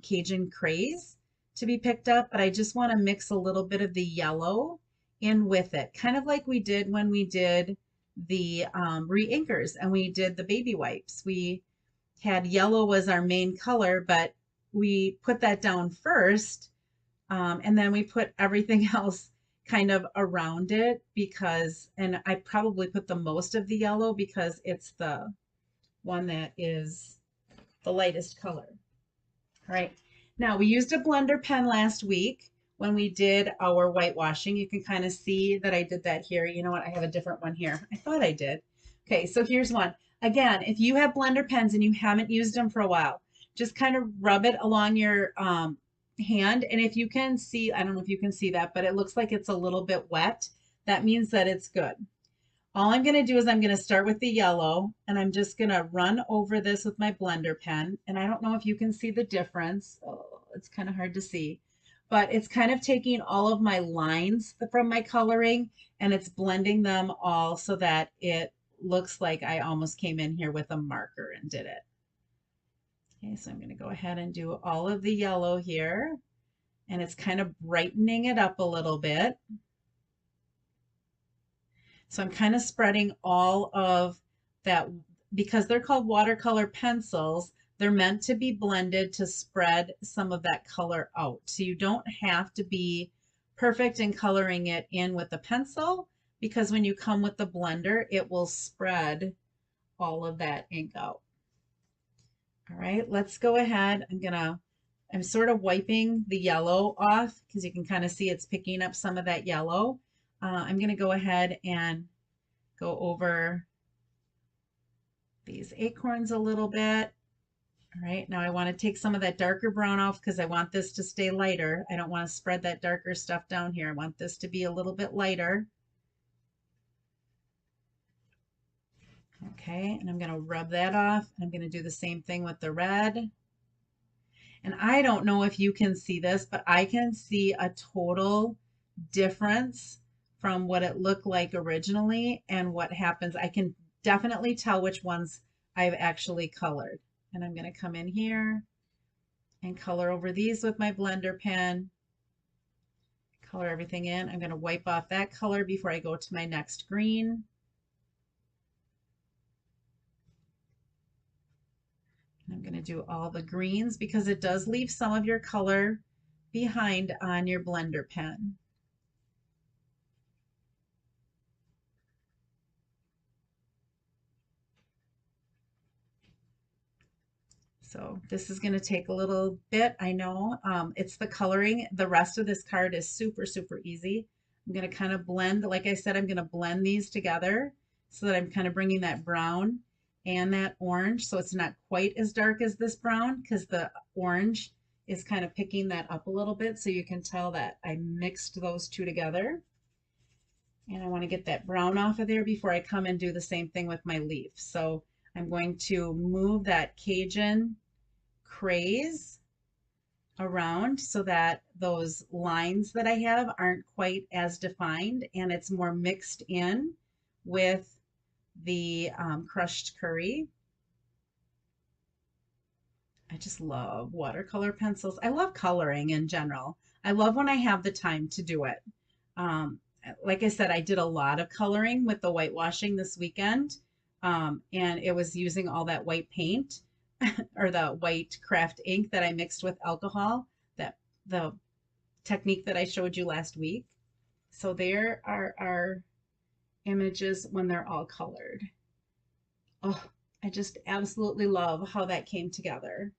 Cajun craze to be picked up, but I just want to mix a little bit of the yellow in with it, kind of like we did when we did the re-inkers and we did the baby wipes. We had yellow was our main color, but we put that down first, and then we put everything else kind of around it because, and I probably put the most of the yellow because it's the one that is the lightest color. All right. Now we used a blender pen last week when we did our whitewashing. You can kind of see that I did that here. You know what? I have a different one here. I thought I did. Okay, so here's one. Again, if you have blender pens and you haven't used them for a while, just kind of rub it along your hand. And if you can see, I don't know if you can see that, but it looks like it's a little bit wet. That means that it's good. All I'm going to do is I'm going to start with the yellow and I'm just going to run over this with my blender pen. And I don't know if you can see the difference. Oh, it's kind of hard to see, but it's kind of taking all of my lines from my coloring and it's blending them all so that it looks like I almost came in here with a marker and did it. Okay, so I'm going to go ahead and do all of the yellow here and it's kind of brightening it up a little bit. So I'm kind of spreading all of that because they're called watercolor pencils. They're meant to be blended to spread some of that color out. So you don't have to be perfect in coloring it in with the pencil because when you come with the blender, it will spread all of that ink out. All right, let's go ahead. I'm sort of wiping the yellow off because you can kind of see it's picking up some of that yellow. I'm going to go ahead and go over these acorns a little bit. All right, now I want to take some of that darker brown off because I want this to stay lighter. I don't want to spread that darker stuff down here. I want this to be a little bit lighter. Okay, and I'm going to rub that off. I'm going to do the same thing with the red. And I don't know if you can see this, but I can see a total difference from what it looked like originally and what happens. I can definitely tell which ones I've actually colored. And I'm going to come in here and color over these with my blender pen. Color everything in. I'm going to wipe off that color before I go to my next green. I'm going to do all the greens because it does leave some of your color behind on your blender pen. So this is going to take a little bit. I know it's the coloring. The rest of this card is super, super easy. I'm going to kind of blend, like I said, I'm going to blend these together so that I'm kind of bringing that brown and that orange. So it's not quite as dark as this brown because the orange is kind of picking that up a little bit. So you can tell that I mixed those two together. And I want to get that brown off of there before I come and do the same thing with my leaf. So I'm going to move that Cajun craze around so that those lines that I have aren't quite as defined and it's more mixed in with the crushed curry. I just love watercolor pencils. I love coloring in general. I love when I have the time to do it. Um, like I said, I did a lot of coloring with the whitewashing this weekend, and it was using all that white paint or the white craft ink that I mixed with alcohol, that the technique that I showed you last week. So there are our images when they're all colored. Oh, I just absolutely love how that came together.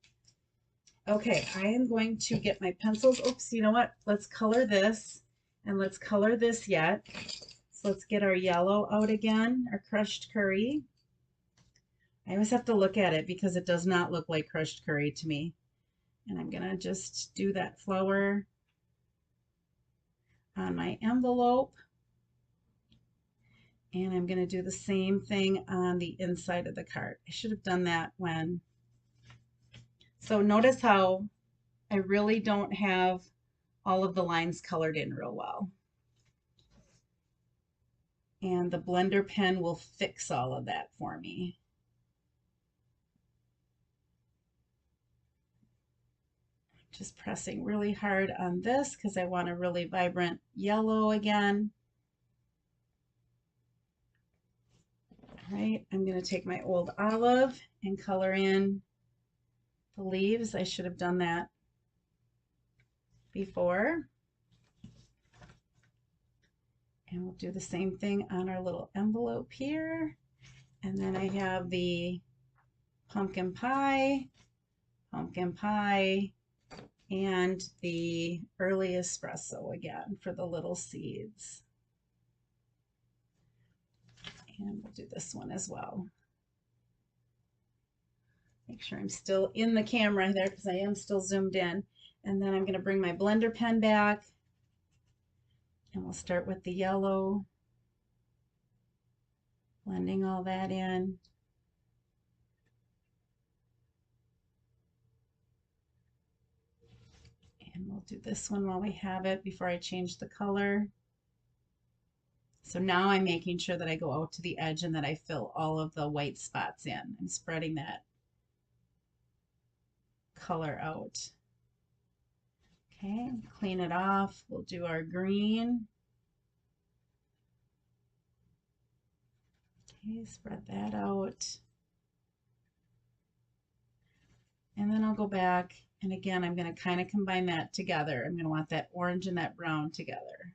Okay, I am going to get my pencils. Oops, you know what? Let's color this and let's color this yet. So let's get our yellow out again, our crushed curry. I always have to look at it because it does not look like crushed curry to me. And I'm gonna just do that flower on my envelope. And I'm gonna do the same thing on the inside of the card. I should have done that when. So notice how I really don't have all of the lines colored in real well. And the blender pen will fix all of that for me. Just pressing really hard on this because I want a really vibrant yellow again. All right, I'm going to take my old olive and color in the leaves. I should have done that before. And we'll do the same thing on our little envelope here. And then I have the pumpkin pie, and the early espresso again for the little seeds. And we'll do this one as well. Make sure I'm still in the camera there because I am still zoomed in. And then I'm going to bring my blender pen back. And we'll start with the yellow, blending all that in. And we'll do this one while we have it before I change the color. So now I'm making sure that I go out to the edge and that I fill all of the white spots in. I'm spreading that color out. Okay, clean it off. We'll do our green. Okay, spread that out. And then I'll go back, and again, I'm going to kind of combine that together. I'm going to want that orange and that brown together.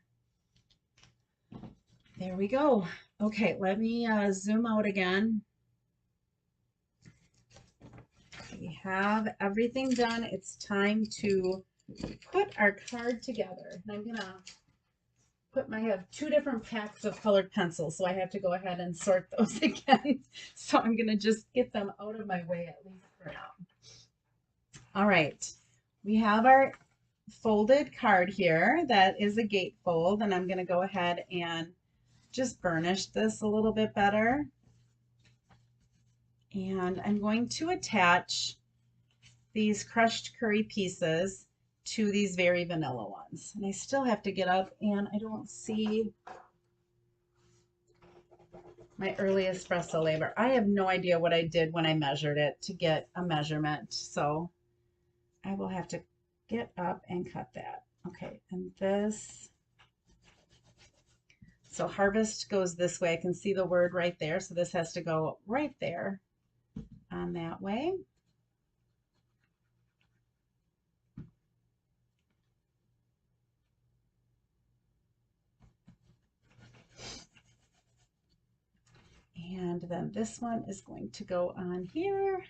There we go. Okay, let me zoom out again. We have everything done. It's time to put our card together. And I'm going to I have 2 different packs of colored pencils, so I have to go ahead and sort those again. So I'm going to just get them out of my way at least for now. All right, we have our folded card here. That is a gatefold, and I'm going to go ahead and just burnish this a little bit better. And I'm going to attach these crushed curry pieces to these Very Vanilla ones. And I still have to get up, and I don't see my early espresso labor. I have no idea what I did when I measured it to get a measurement. So I will have to get up and cut that. Okay, and this, so harvest goes this way. I can see the word right there. So this has to go right there on that way. And then this one is going to go on here.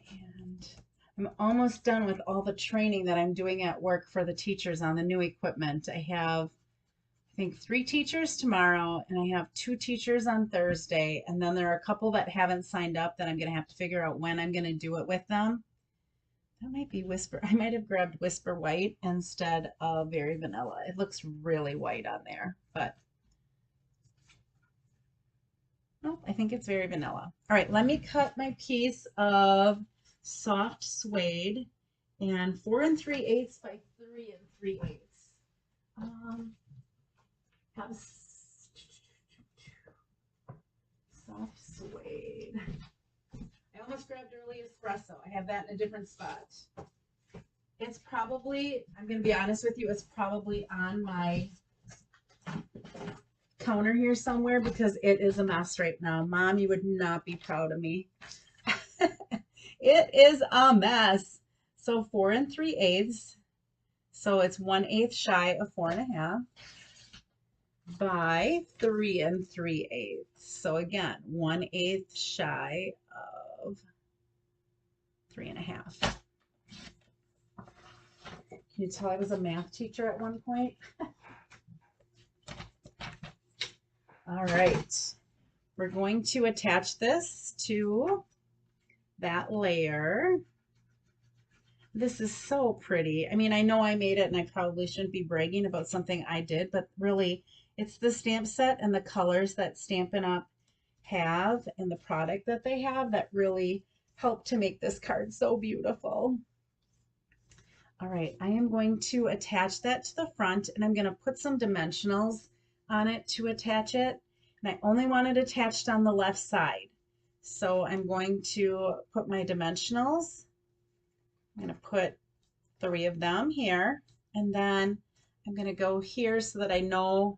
And I'm almost done with all the training that I'm doing at work for the teachers on the new equipment. I have, I think, 3 teachers tomorrow, and I have 2 teachers on Thursday. And then there are a couple that haven't signed up that I'm going to have to figure out when I'm going to do it with them. That might be Whisper. I might have grabbed Whisper White instead of Very Vanilla. It looks really white on there, but no, I think it's Very Vanilla. All right, let me cut my piece of soft suede, and 4 3/8 by 3 3/8. Have soft suede. I almost grabbed early espresso. I have that in a different spot. It's probably, I'm going to be honest with you, it's probably on my counter here somewhere because it is a mess right now. Mom, you would not be proud of me. It is a mess. So 4 3/8. So it's 1/8 shy of 4 1/2 by 3 3/8. So again, 1/8 shy of 3 1/2. Can you tell I was a math teacher at one point? All right, we're going to attach this to that layer. This is so pretty. I mean, I know I made it and I probably shouldn't be bragging about something I did, but really it's the stamp set and the colors that Stampin' Up! Have and the product that they have that really help to make this card so beautiful. All right, I am going to attach that to the front, and I'm going to put some dimensionals on it to attach it. And I only want it attached on the left side. So I'm going to put my dimensionals I'm going to put 3 of them here, and then I'm going to go here so that I know,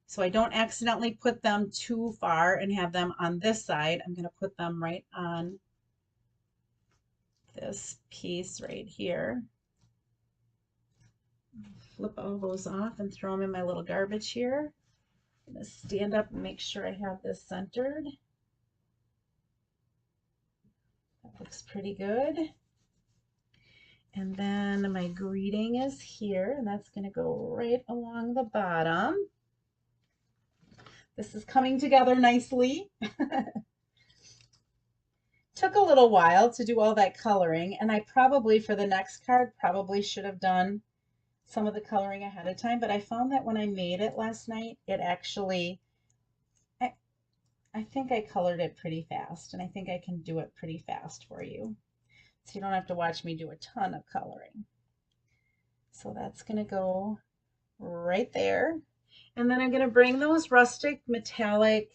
so I don't accidentally put them too far and have them on this side. I'm going to put them right on this piece right here. Flip all those off and throw them in my little garbage here. I'm going to stand up and make sure I have this centered. That looks pretty good. And then my greeting is here, and that's going to go right along the bottom. This is coming together nicely. Took a little while to do all that coloring, and I probably, for the next card, probably should have done some of the coloring ahead of time, but I found that when I made it last night, it actually, I think I colored it pretty fast, and I think I can do it pretty fast for you. So you don't have to watch me do a ton of coloring. So that's going to go right there. And then I'm going to bring those rustic metallic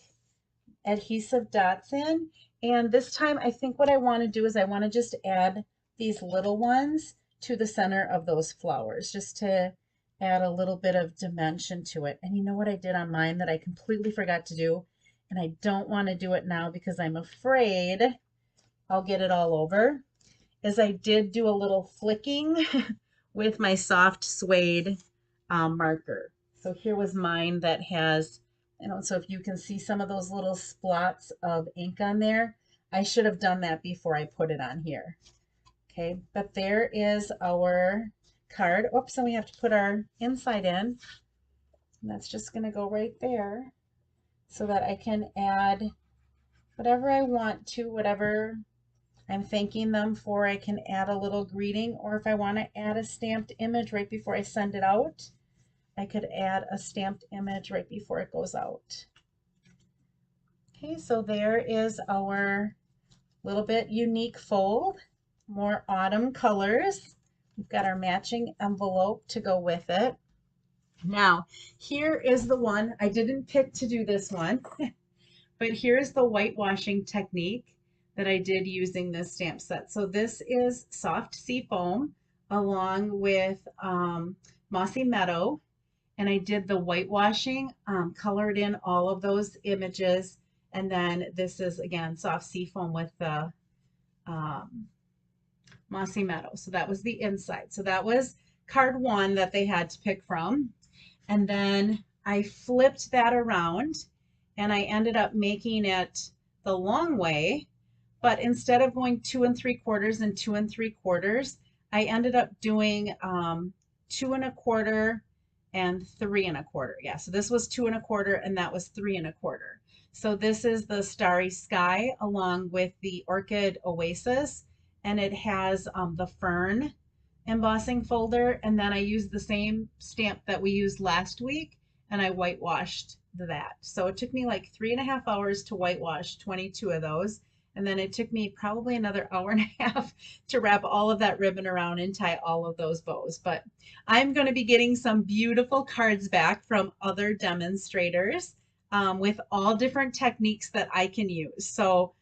adhesive dots in. And this time I think what I want to do is I want to just add these little ones to the center of those flowers, just to add a little bit of dimension to it. And you know what I did on mine that I completely forgot to do? And I don't want to do it now because I'm afraid I'll get it all over, is I did do a little flicking with my soft suede marker. So here was mine that has, so if you can see some of those little splots of ink on there, I should have done that before I put it on here. Okay, but there is our card. Oops, and we have to put our inside in. And that's just going to go right there so that I can add whatever I want to, whatever I'm thanking them for. I can add a little greeting, or if I want to add a stamped image right before I send it out, I could add a stamped image right before it goes out. Okay, so there is our little bit unique fold, more autumn colors. We've got our matching envelope to go with it. Now, here is the one, I didn't pick to do this one, but here's the whitewashing technique that I did using this stamp set. So this is Soft Sea Foam along with Mossy Meadow, and I did the whitewashing, colored in all of those images, and then this is again Soft Sea Foam with the Mossy Meadow. So that was the inside. So that was card 1 that they had to pick from, and then I flipped that around and I ended up making it the long way, but instead of going 2 3/4 and 2 3/4, I ended up doing 2 1/4 and 3 1/4. Yeah, so this was 2 1/4 and that was 3 1/4. So this is the Starry Sky along with the Orchid Oasis, and it has the fern embossing folder, and then I used the same stamp that we used last week and I whitewashed that. So it took me like 3.5 hours to whitewash 22 of those. And then it took me probably another hour and a half to wrap all of that ribbon around and tie all of those bows. But I'm going to be getting some beautiful cards back from other demonstrators with all different techniques that I can use. So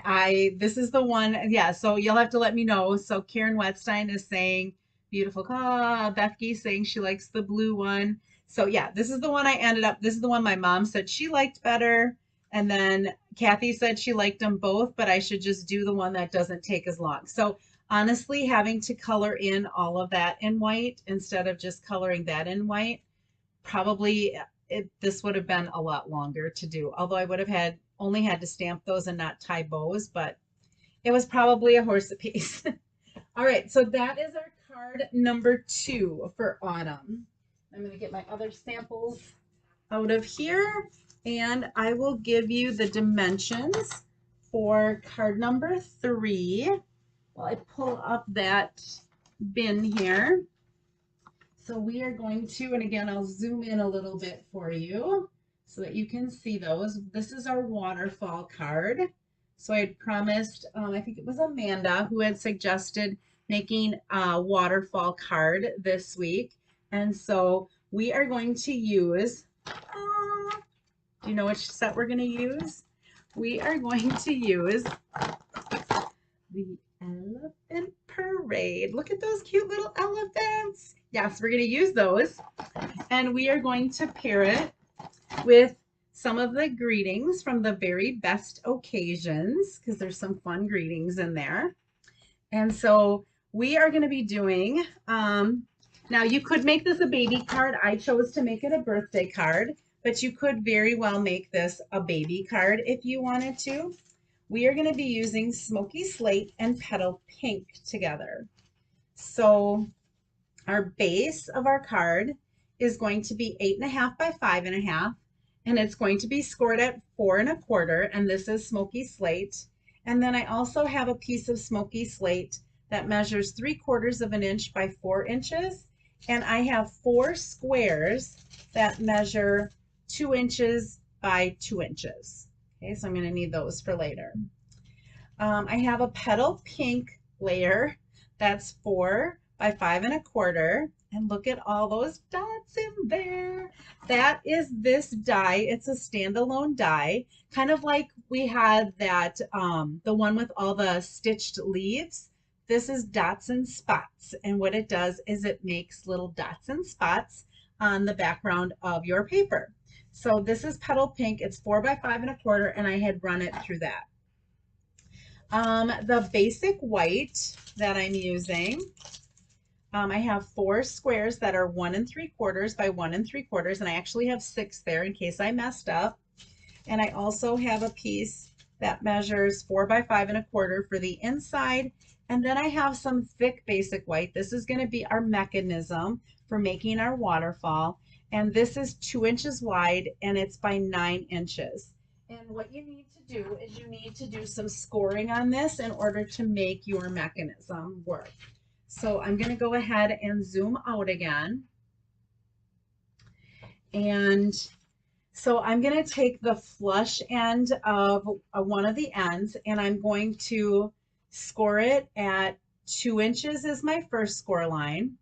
this is the one, yeah, so you'll have to let me know. So Karen Wetstein is saying, beautiful. Bethke saying she likes the blue one. So yeah, this is the one I ended up, this is the one my mom said she liked better. And then Kathy said she liked them both, but I should just do the one that doesn't take as long. So honestly, having to color in all of that in white instead of just coloring that in white, probably this would have been a lot longer to do. Although I would have only had to stamp those and not tie bows, but it was probably a horse apiece. All right, so that is our card number 2 for autumn. I'm going to get my other samples out of here, and I will give you the dimensions for card number 3 while I pull up that bin here. So we are going to, and again, I'll zoom in a little bit for you so that you can see those. This is our waterfall card. So I had promised, I think it was Amanda who had suggested making a waterfall card this week. And so we are going to use, do you know which set we're going to use? We are going to use the elephant parade. Look at those cute little elephants. Yes, we're going to use those. And we are going to pair it with some of the greetings from the very best occasions, because there's some fun greetings in there. And so we are going to be doing, now you could make this a baby card. I chose to make it a birthday card, but you could very well make this a baby card if you wanted to. We are going to be using Smoky Slate and Petal Pink together. So our base of our card is going to be 8.5 by 5.5, and it's going to be scored at 4 1/4, and this is Smoky Slate. And then I also have a piece of Smoky Slate that measures 3/4 of an inch by 4 inches, and I have 4 squares that measure 2 inches by 2 inches. Okay, so I'm going to need those for later. I have a Petal Pink layer that's 4 by 5 1/4, and look at all those dots in there. That is this die. It's a standalone die, kind of like we had that, the one with all the stitched leaves. This is dots and spots, and what it does is it makes little dots and spots on the background of your paper. So this is Petal Pink. It's 4 by 5 1/4, and I had run it through that. The basic white that I'm using, I have 4 squares that are 1 3/4 by 1 3/4, and I actually have 6 there in case I messed up. And I also have a piece that measures 4 by 5 1/4 for the inside. And then I have some thick basic white. This is going to be our mechanism for making our waterfall. And this is 2 inches wide, and it's by 9 inches. And what you need to do is you need to do some scoring on this in order to make your mechanism work. So I'm going to go ahead and zoom out again. And so I'm going to take the flush end of one of the ends, and I'm going to score it at 2 inches as my first score line.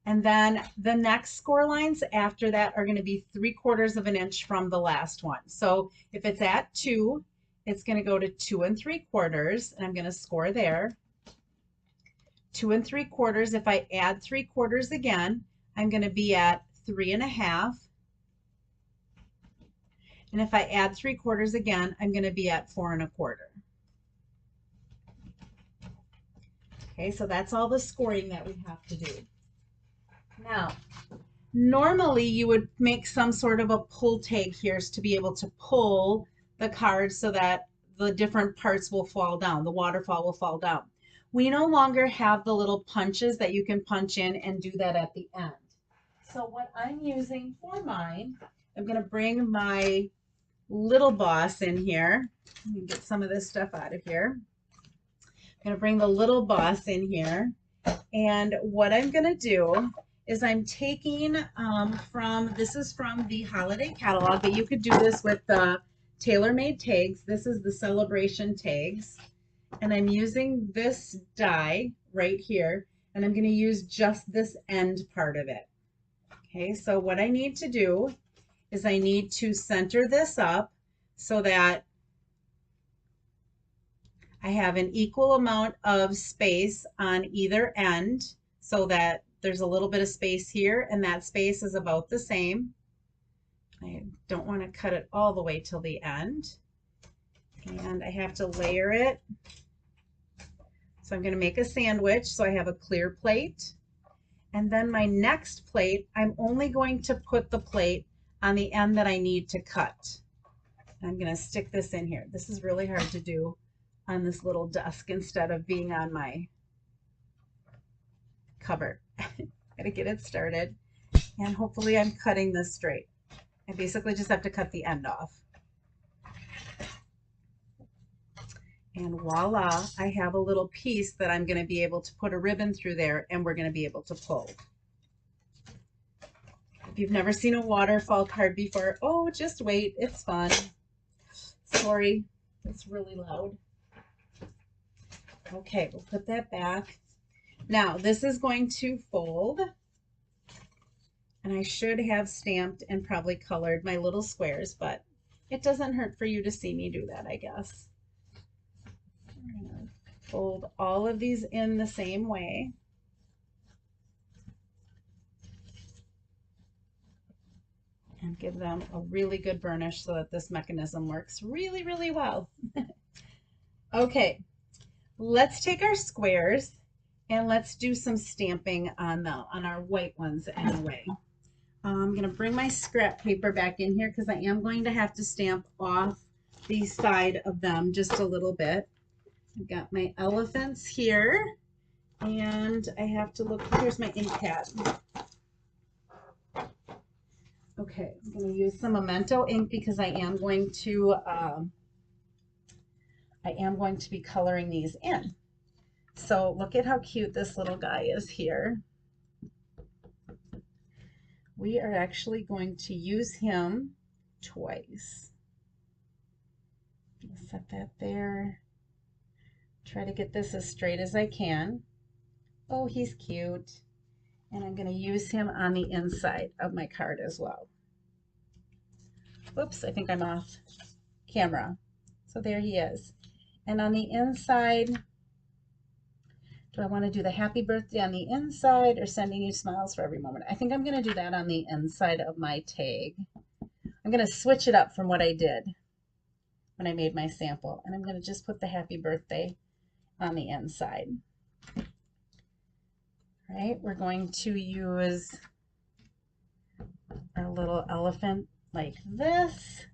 And then the next score lines after that are going to be 3/4 of an inch from the last one. So if it's at 2, it's going to go to 2 3/4, and I'm going to score there. 2 3/4. If I add 3/4 again, I'm going to be at 3 1/2. And if I add 3/4 again, I'm going to be at 4 1/4. Okay, so that's all the scoring that we have to do. Now, normally you would make some sort of a pull tag here to be able to pull the card so that the different parts will fall down, the waterfall will fall down. We no longer have the little punches that you can punch in and do that at the end. So what I'm using for mine, I'm going to bring my little boss in here. Let me get some of this stuff out of here. I'm going to bring the little boss in here. And what I'm going to do is I'm taking this is from the holiday catalog, but you could do this with the tailor-made tags. This is the celebration tags. And I'm using this die right here, and I'm going to use just this end part of it. Okay, so what I need to do is I need to center this up so that I have an equal amount of space on either end, so that there's a little bit of space here, and that space is about the same. I don't want to cut it all the way till the end, and I have to layer it. So I'm going to make a sandwich, so I have a clear plate, and then my next plate, I'm only going to put the plate on the end that I need to cut. I'm going to stick this in here. This is really hard to do on this little desk instead of being on my cupboard. Gotta get it started, and hopefully I'm cutting this straight. I basically just have to cut the end off. And voila, I have a little piece that I'm going to be able to put a ribbon through there, and we're going to be able to pull. If you've never seen a waterfall card before, oh, just wait, it's fun. Sorry, it's really loud. Okay, we'll put that back. Now, this is going to fold, and I should have stamped and probably colored my little squares, but it doesn't hurt for you to see me do that, I guess. I'm going to Fold all of these in the same way. And give them a really good burnish so that this mechanism works really, really well. Okay, let's take our squares and let's do some stamping on our white ones anyway. I'm going to bring my scrap paper back in here because I am going to have to stamp off the side of them just a little bit. I've got my elephants here, and I have to look. Here's my ink pad. Okay, I'm going to use some Memento ink because I am going to be coloring these in. So look at how cute this little guy is here. We are actually going to use him twice. Set that there. Try to get this as straight as I can. Oh, he's cute. And I'm going to use him on the inside of my card as well. Whoops, I think I'm off camera. So there he is. And on the inside, do I want to do the happy birthday on the inside or sending you smiles for every moment? I think I'm going to do that on the inside of my tag. I'm going to switch it up from what I did when I made my sample. And I'm going to just put the happy birthday on the inside. All right, we're going to use our little elephant like this.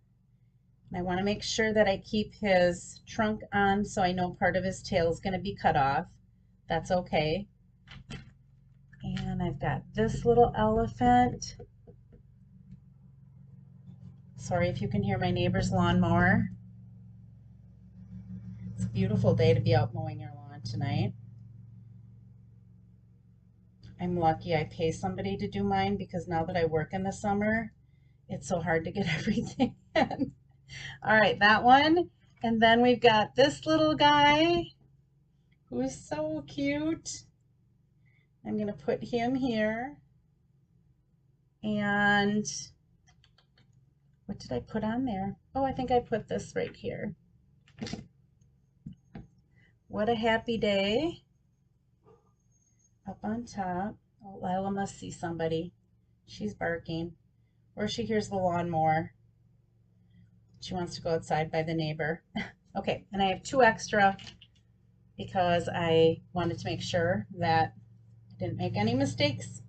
And I want to make sure that I keep his trunk on so I know part of his tail is going to be cut off. That's okay. And I've got this little elephant. Sorry if you can hear my neighbor's lawnmower. It's a beautiful day to be out mowing our lawn tonight. I'm lucky I pay somebody to do mine because now that I work in the summer, it's so hard to get everything in. All right, that one. And then we've got this little guy who's so cute. I'm going to put him here. And what did I put on there? Oh, I think I put this right here. What a happy day. Up on top. Oh, Lila must see somebody. She's barking. Or she hears the lawnmower. She wants to go outside by the neighbor. Okay, and I have 2 extra because I wanted to make sure that I didn't make any mistakes.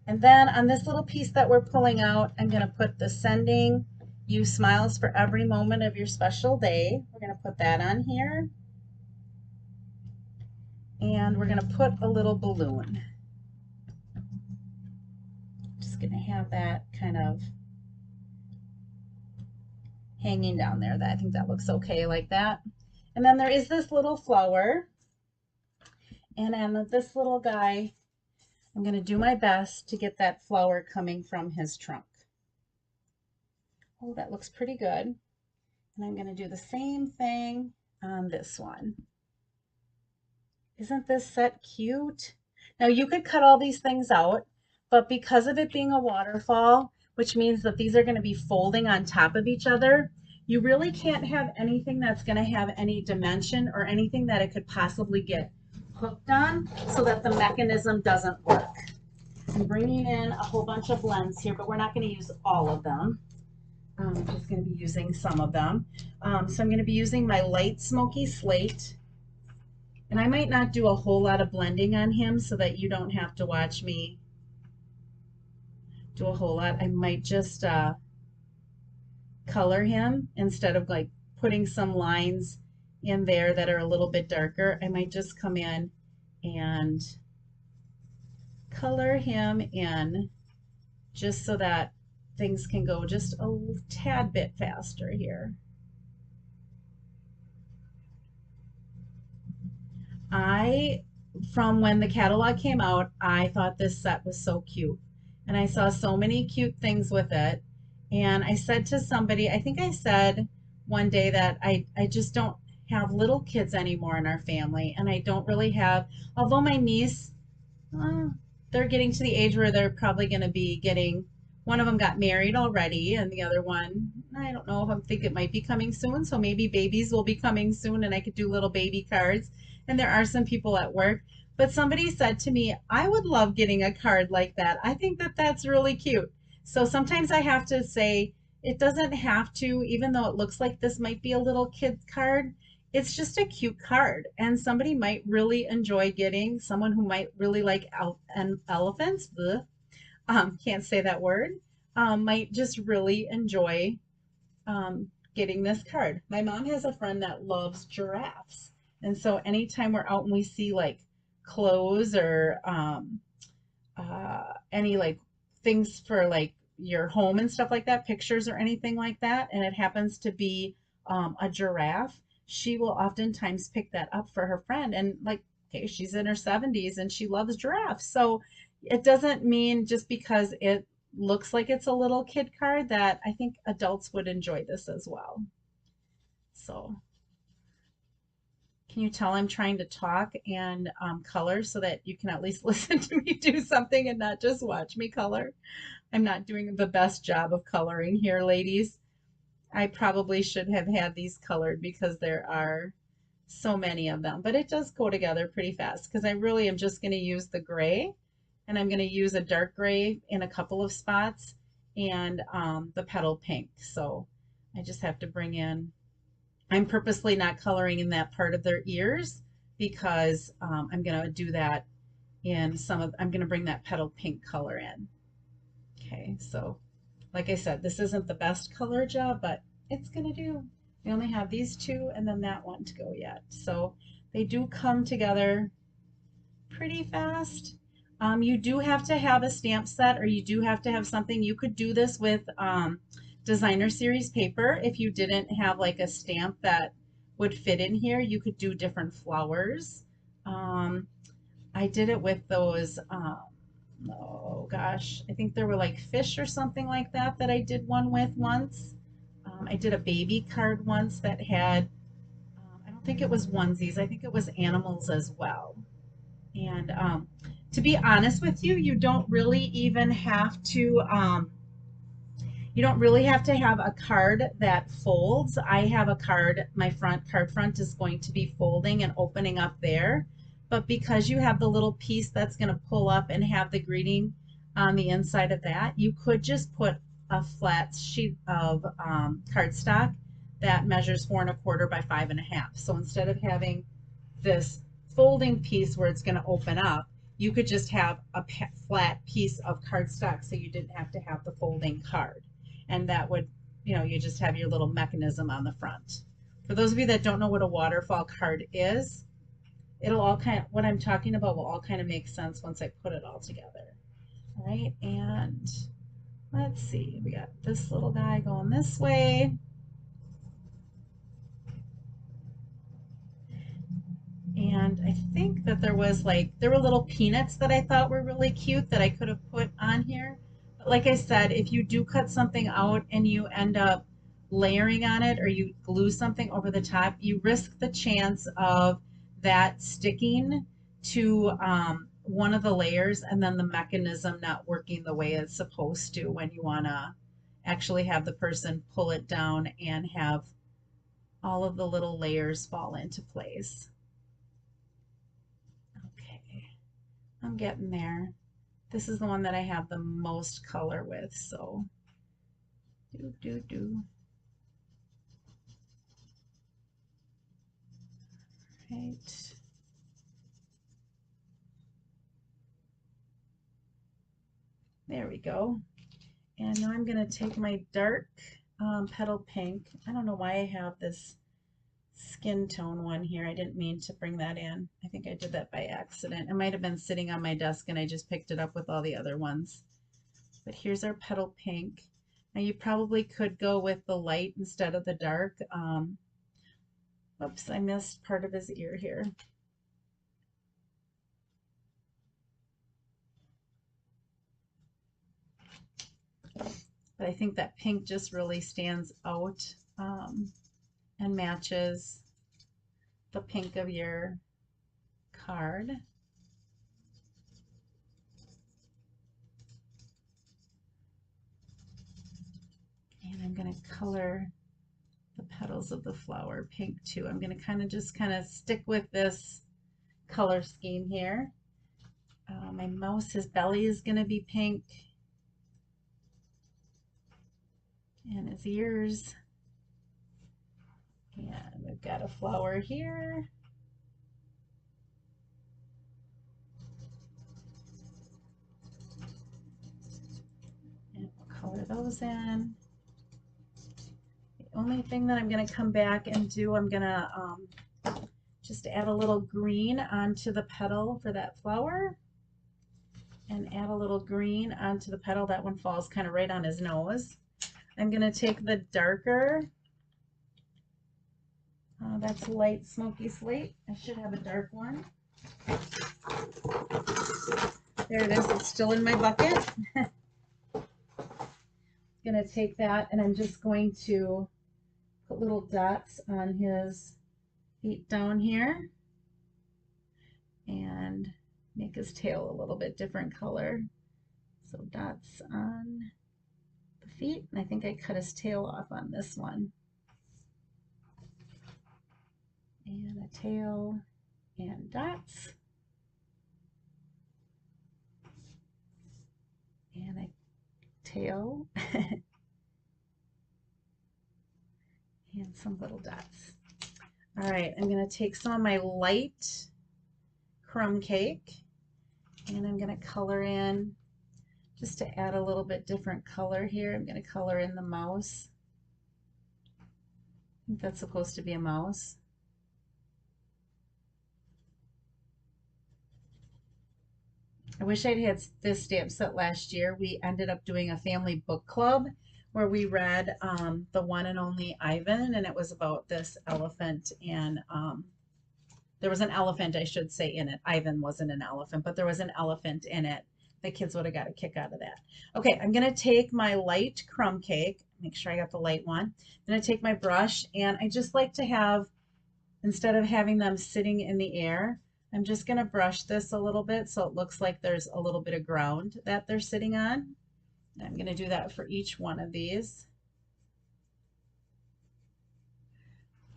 And then on this little piece that we're pulling out, I'm going to put the sending you smiles for every moment of your special day. We're going to put that on here. And we're going to put a little balloon. Just going to have that kind of hanging down there. I think that looks okay like that. And then there is this little flower. And on this little guy, I'm going to do my best to get that flower coming from his trunk. Oh, that looks pretty good. And I'm going to do the same thing on this one. Isn't this set cute? Now you could cut all these things out, but because of it being a waterfall, which means that these are going to be folding on top of each other, you really can't have anything that's going to have any dimension or anything that it could possibly get hooked on so that the mechanism doesn't work. I'm bringing in a whole bunch of blends here, but we're not going to use all of them. I'm just going to be using some of them. So I'm going to be using my light smoky slate. And I might not do a whole lot of blending on him so that you don't have to watch me do a whole lot. I might just color him instead of like putting some lines in there that are a little bit darker. I might just come in and color him in just so that things can go just a tad bit faster here. From when the catalog came out, I thought this set was so cute. And I saw so many cute things with it. And I said to somebody, I think I said one day that I just don't have little kids anymore in our family. And I don't really have, although my niece, they're getting to the age where they're probably going to be getting One of them got married already, and the other one, I don't know, I think it might be coming soon. So maybe babies will be coming soon and I could do little baby cards. And there are some people at work. But somebody said to me, I would love getting a card like that. I think that that's really cute. So sometimes I have to say, it doesn't have to, even though it looks like this might be a little kid card, it's just a cute card. And somebody might really enjoy getting, someone who might really like elephants, bleh, can't say that word, might just really enjoy getting this card. My mom has a friend that loves giraffes. And so anytime we're out and we see like clothes or any like things for like your home and stuff like that, pictures or anything like that, and it happens to be a giraffe, she will oftentimes pick that up for her friend. And like, okay, she's in her 70s and she loves giraffes. So it doesn't mean just because it looks like it's a little kid card that I think adults would enjoy this as well. So can you tell I'm trying to talk and color so that you can at least listen to me do something and not just watch me color? I'm not doing the best job of coloring here, ladies. I probably should have had these colored because there are so many of them, but it does go together pretty fast because I really am just going to use the gray, and I'm going to use a dark gray in a couple of spots and the petal pink. So I just have to bring in, I'm purposely not coloring in that part of their ears because I'm going to do that in some of, I'm going to bring that petal pink color in. Okay, so like I said, this isn't the best color job, but it's gonna do. We only have these two and then that one to go yet. So they do come together pretty fast. You do have to have a stamp set or you do have to have something. You could do this with designer series paper. If you didn't have like a stamp that would fit in here, you could do different flowers. Um, I did it with those, oh gosh, I think there were like fish or something like that that I did one with once. I did a baby card once that had, I don't think it was onesies, I think it was animals as well. And to be honest with you, you don't really even have to, you don't really have to have a card that folds. I have a card, my card front is going to be folding and opening up there. But because you have the little piece that's going to pull up and have the greeting on the inside of that, you could just put a flat sheet of cardstock that measures 4¼ by 5½. So instead of having this folding piece where it's going to open up, you could just have a flat piece of cardstock so you didn't have to have the folding card. And that would, you just have your little mechanism on the front. For those of you that don't know what a waterfall card is, it'll all kind of, what I'm talking about will all kind of make sense once I put it all together. All right, and let's see, we got this little guy going this way. And I think that there were little peanuts that I thought were really cute that I could have put on here. But like I said, if you do cut something out and you end up layering on it or you glue something over the top, you risk the chance of that sticking to one of the layers and then the mechanism not working the way it's supposed to when you want to actually have the person pull it down and have all of the little layers fall into place. Okay, I'm getting there. This is the one that I have the most color with, so do. Right. There we go. And now I'm going to take my dark petal pink. I don't know why I have this skin tone one here. I didn't mean to bring that in. I think I did that by accident. It might have been sitting on my desk and I just picked it up with all the other ones. But here's our petal pink. Now you probably could go with the light instead of the dark. Oops, I missed part of his ear here. But I think that pink just really stands out and matches the pink of your card. And I'm going to color the petals of the flower pink too. I'm going to kind of stick with this color scheme here. My mouse, his belly is going to be pink. And his ears. And we've got a flower here. And we'll color those in. The only thing that I'm going to come back and do, I'm going to just add a little green onto the petal for that flower. And add a little green onto the petal. That one falls kind of right on his nose. I'm going to take the darker, that's light smoky slate. I should have a dark one. There it is. It's still in my bucket. Going to take that and I'm just going to put little dots on his feet down here and make his tail a little bit different color. So dots on the feet, and I think I cut his tail off on this one. And a tail and dots. And a tail and some little dots. All right, I'm going to take some of my light crumb cake and I'm going to color in, just to add a little bit different color here. I'm going to color in the mouse. I think that's supposed to be a mouse. I wish I'd had this stamp set last year. We ended up doing a family book club where we read The One and Only Ivan, and it was about this elephant, and there was an elephant, I should say, in it. Ivan wasn't an elephant, but there was an elephant in it. The kids would have got a kick out of that. Okay, I'm going to take my light crumb cake. Make sure I got the light one. I'm going to take my brush, and I just like to have, instead of having them sitting in the air, I'm just going to brush this a little bit so it looks like there's a little bit of ground that they're sitting on. And I'm going to do that for each one of these.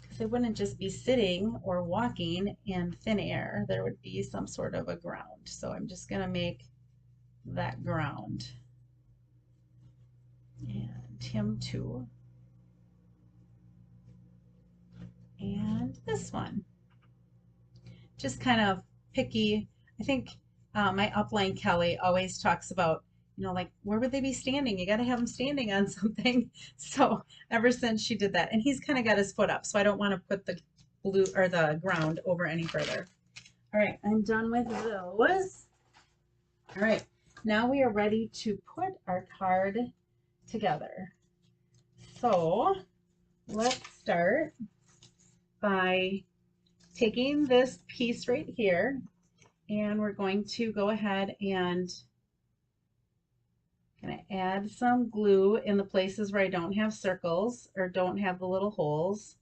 Because they wouldn't just be sitting or walking in thin air. There would be some sort of a ground. So I'm just going to make that ground. And him too. And this one. Just kind of picky. I think my upline Kelly always talks about, you know, like, where would they be standing? You got to have them standing on something. So ever since she did that, and he's kind of got his foot up, so I don't want to put the glue or the ground over any further. All right, I'm done with those. All right, now we are ready to put our card together. So let's start by taking this piece right here, and we're going to go ahead and add some glue in the places where I don't have circles or don't have the little holes.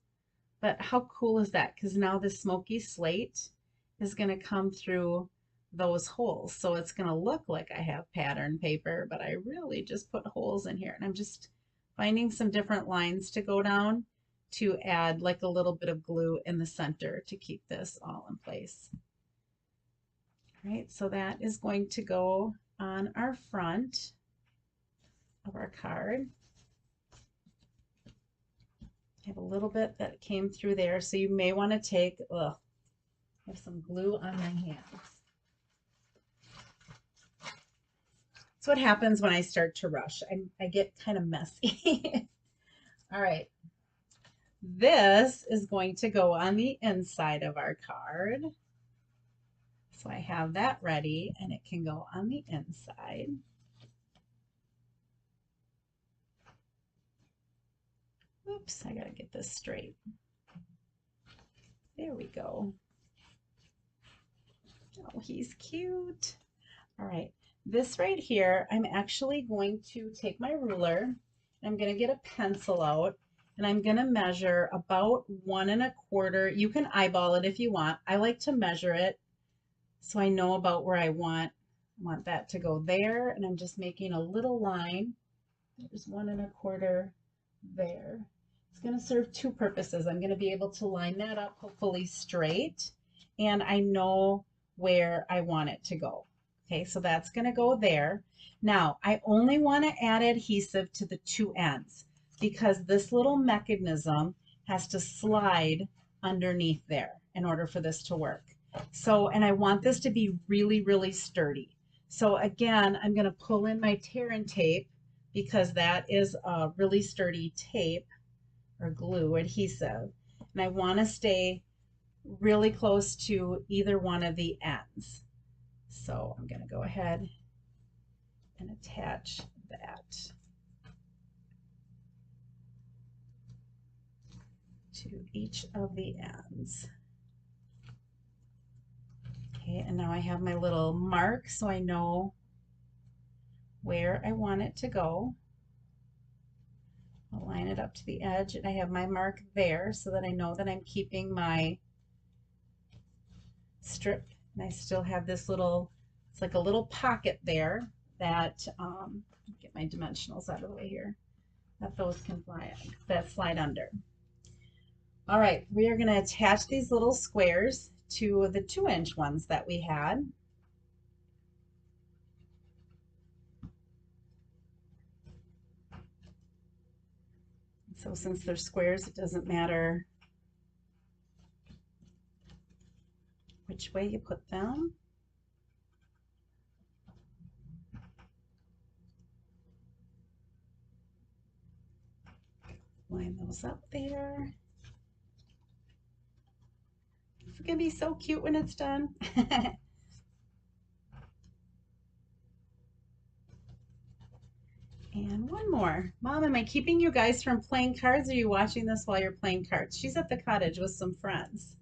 But how cool is that? Because now the smoky slate is going to come through those holes. So it's going to look like I have pattern paper, but I really just put holes in here. And I'm just finding some different lines to go down to add like a little bit of glue in the center to keep this all in place. All right, so that is going to go on our front of our card. I have a little bit that came through there, so you may want to take, I have some glue on my hands. That's what happens when I start to rush. I get kind of messy. All right. This is going to go on the inside of our card. So I have that ready and it can go on the inside. Oops, I gotta get this straight. There we go. Oh, he's cute. All right, this right here, I'm actually going to take my ruler. I'm gonna get a pencil out and I'm gonna measure about 1 1/4. You can eyeball it if you want. I like to measure it so I know about where I want that to go there. And I'm just making a little line. There's 1 1/4 there. It's going to serve two purposes. I'm going to be able to line that up hopefully straight, and I know where I want it to go. Okay, so that's going to go there. Now, I only want to add adhesive to the two ends because this little mechanism has to slide underneath there in order for this to work. So, and I want this to be really, really sturdy. So again, I'm going to pull in my tear and tape because that is a really sturdy tape or glue adhesive. And I want to stay really close to either one of the ends. So I'm going to go ahead and attach that to each of the ends. Okay, and now I have my little mark so I know where I want it to go. I'll line it up to the edge and I have my mark there so that I know that I'm keeping my strip, and I still have this little, it's like a little pocket there that, get my dimensionals out of the way here, that those can fly, that slide under. All right, we are going to attach these little squares to the 2-inch ones that we had. So since they're squares, it doesn't matter which way you put them. Line those up there. It's going to be so cute when it's done. And one more. Mom, am I keeping you guys from playing cards? Or are you watching this while you're playing cards? She's at the cottage with some friends.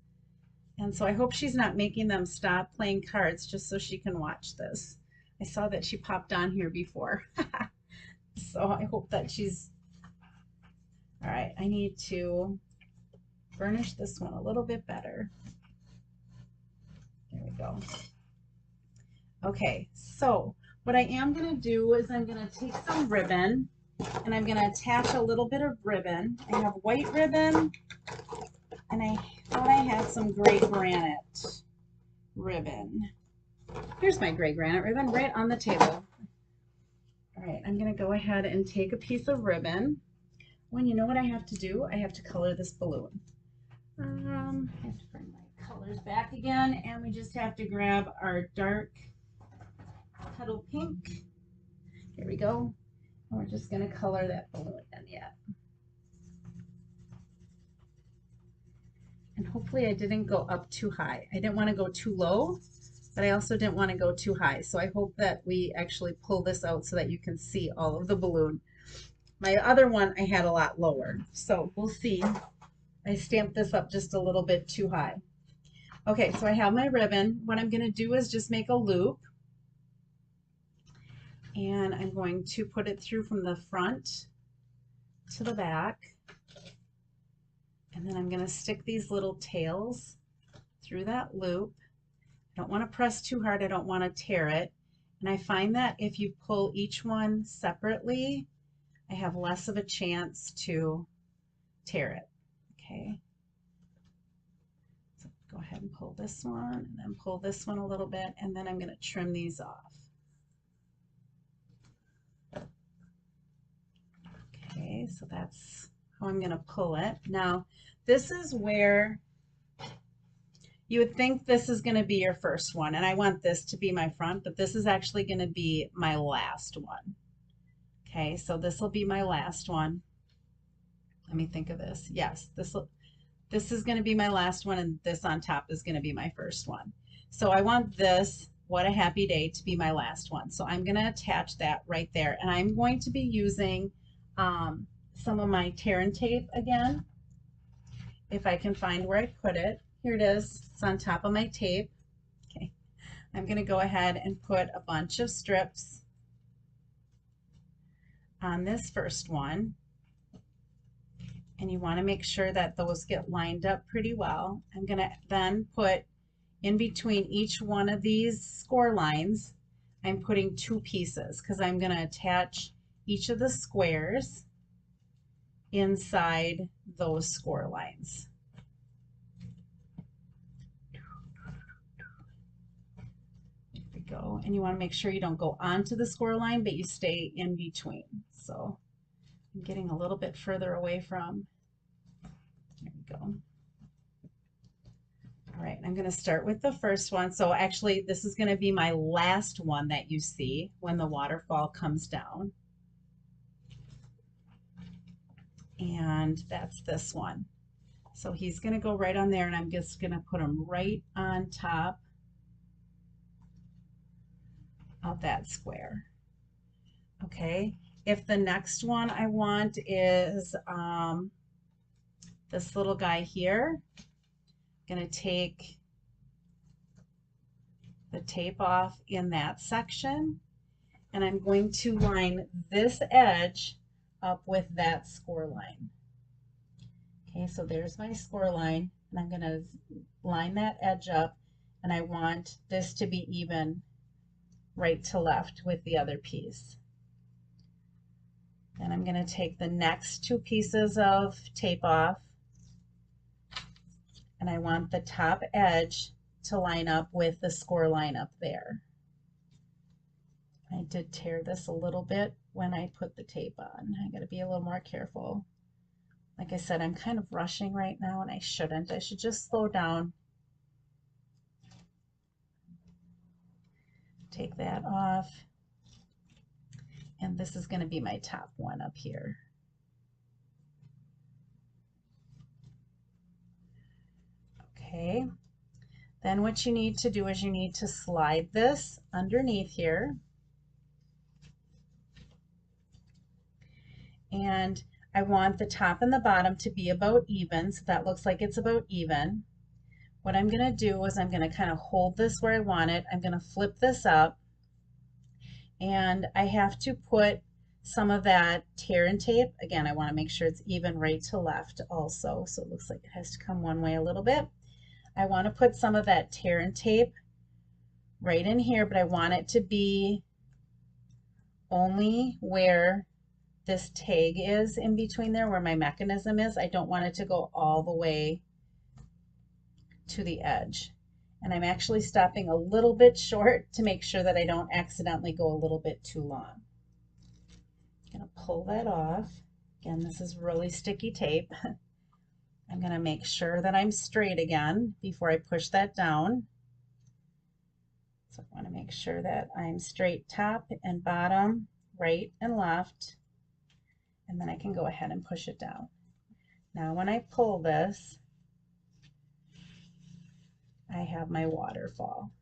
And so I hope she's not making them stop playing cards just so she can watch this. I saw that she popped on here before. So I hope that she's... All right, I need to burnish this one a little bit better. There we go. Okay, so what I am going to do is I'm going to take some ribbon and I'm going to attach a little bit of ribbon. I have white ribbon and I thought I had some gray granite ribbon. Here's my gray granite ribbon right on the table. All right, I'm going to go ahead and take a piece of ribbon. When you know what I have to do, I have to color this balloon. I have to bring my colors back again, and we just have to grab our dark petal pink. Here we go. And we're just going to color that balloon in yet. And hopefully I didn't go up too high. I didn't want to go too low, but I also didn't want to go too high. So I hope that we actually pull this out so that you can see all of the balloon. My other one I had a lot lower, so we'll see. I stamped this up just a little bit too high. Okay, so I have my ribbon. What I'm going to do is just make a loop. And I'm going to put it through from the front to the back. And then I'm going to stick these little tails through that loop. I don't want to press too hard. I don't want to tear it. And I find that if you pull each one separately, I have less of a chance to tear it. Okay. So go ahead and pull this one and then pull this one a little bit, and then I'm going to trim these off. Okay, so that's how I'm going to pull it. Now, this is where you would think this is going to be your first one, and I want this to be my front, but this is actually going to be my last one. Okay, so this will be my last one. Let me think of this. Yes, this is going to be my last one, and this on top is going to be my first one. So I want this, What a Happy Day, to be my last one. So I'm going to attach that right there, and I'm going to be using some of my tear and tape again, if I can find where I put it. Here it is. It's on top of my tape. Okay, I'm going to go ahead and put a bunch of strips on this first one. And you want to make sure that those get lined up pretty well. I'm going to then put in between each one of these score lines, I'm putting 2 pieces because I'm going to attach each of the squares inside those score lines. There we go. And you want to make sure you don't go onto the score line, but you stay in between. So I'm getting a little bit further away from, there we go. All right, I'm going to start with the first one. So actually, this is going to be my last one that you see when the waterfall comes down. And that's this one. So he's going to go right on there, and I'm just going to put him right on top of that square. Okay, if the next one I want is this little guy here, I'm going to take the tape off in that section, and I'm going to line this edge up with that score line. Okay, so there's my score line, and I'm going to line that edge up, and I want this to be even right to left with the other piece. Then I'm going to take the next two pieces of tape off, and I want the top edge to line up with the score line up there. I did tear this a little bit when I put the tape on. I got to be a little more careful. Like I said, I'm kind of rushing right now, and I shouldn't. I should just slow down. Take that off. And this is going to be my top one up here. Okay. Then what you need to do is you need to slide this underneath here. And I want the top and the bottom to be about even, so that looks like it's about even. What I'm going to do is I'm going to kind of hold this where I want it. I'm going to flip this up, and I have to put some of that tear and tape. Again, I want to make sure it's even right to left also, so it looks like it has to come one way a little bit. I want to put some of that tear and tape right in here, but I want it to be only where this tag is in between there, where my mechanism is. I don't want it to go all the way to the edge. And I'm actually stopping a little bit short to make sure that I don't accidentally go a little bit too long. I'm going to pull that off. Again, this is really sticky tape. I'm going to make sure that I'm straight again before I push that down. So I want to make sure that I'm straight top and bottom, right and left, and then I can go ahead and push it down. Now when I pull this, I have my waterfall.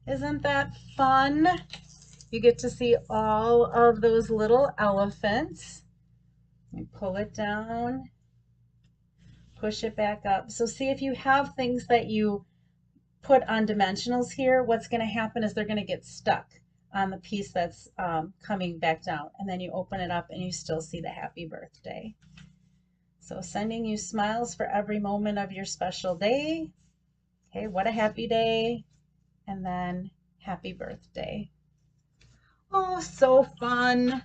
Isn't that fun? You get to see all of those little elephants. You pull it down, push it back up. So see, if you have things that you put on dimensionals here, what's going to happen is they're going to get stuck on the piece that's coming back down. And then you open it up and you still see the happy birthday. So sending you smiles for every moment of your special day. Okay, what a happy day. And then happy birthday. Oh, so fun.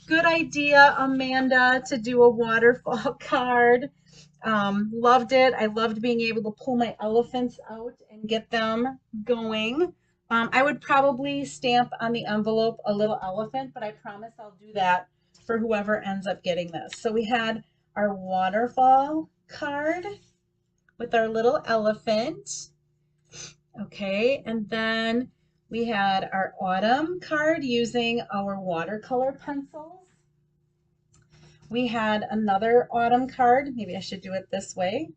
Good idea, Amanda, to do a waterfall card. Loved it. I loved being able to pull my elephants out and get them going. I would probably stamp on the envelope a little elephant, but I promise I'll do that for whoever ends up getting this. So we had our waterfall card with our little elephant. Okay, and then we had our autumn card using our watercolor pencils. We had another autumn card, maybe I should do it this way,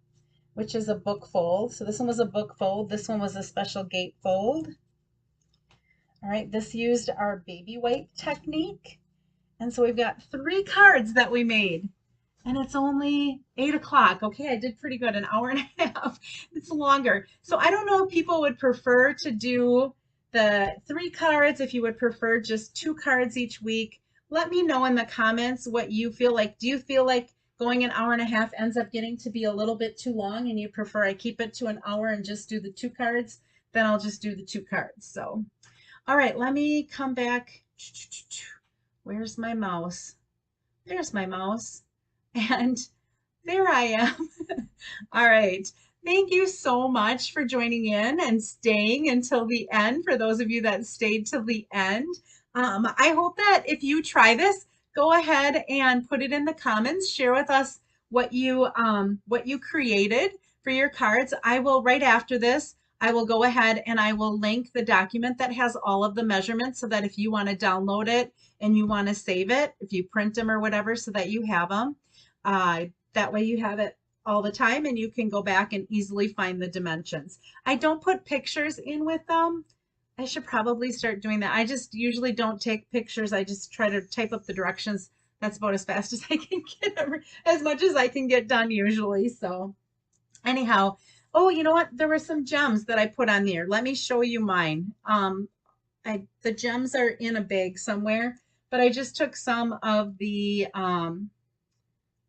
which is a book fold. So this one was a book fold. This one was a special gate fold. All right, this used our baby wipe technique. And so we've got 3 cards that we made. And it's only 8 o'clock. Okay, I did pretty good, an hour and a half. It's longer. So I don't know if people would prefer to do the 3 cards, if you would prefer just 2 cards each week. Let me know in the comments what you feel like. Do you feel like going an hour and a half ends up getting to be a little bit too long and you prefer I keep it to an hour and just do the 2 cards? Then I'll just do the 2 cards. So, all right, let me come back. Where's my mouse? There's my mouse. And there I am. All right. Thank you so much for joining in and staying until the end. For those of you that stayed till the end, I hope that if you try this, go ahead and put it in the comments. Share with us what you created for your cards. I will right after this. I will go ahead and I will link the document that has all of the measurements so that if you want to download it and you want to save it, if you print them or whatever, so that you have them. That way you have it all the time and you can go back and easily find the dimensions. I don't put pictures in with them. I should probably start doing that. I just usually don't take pictures. I just try to type up the directions. That's about as fast as I can get, as much as I can get done usually. So anyhow, oh, you know what? There were some gems that I put on there. Let me show you mine. The gems are in a bag somewhere, but I just took some of the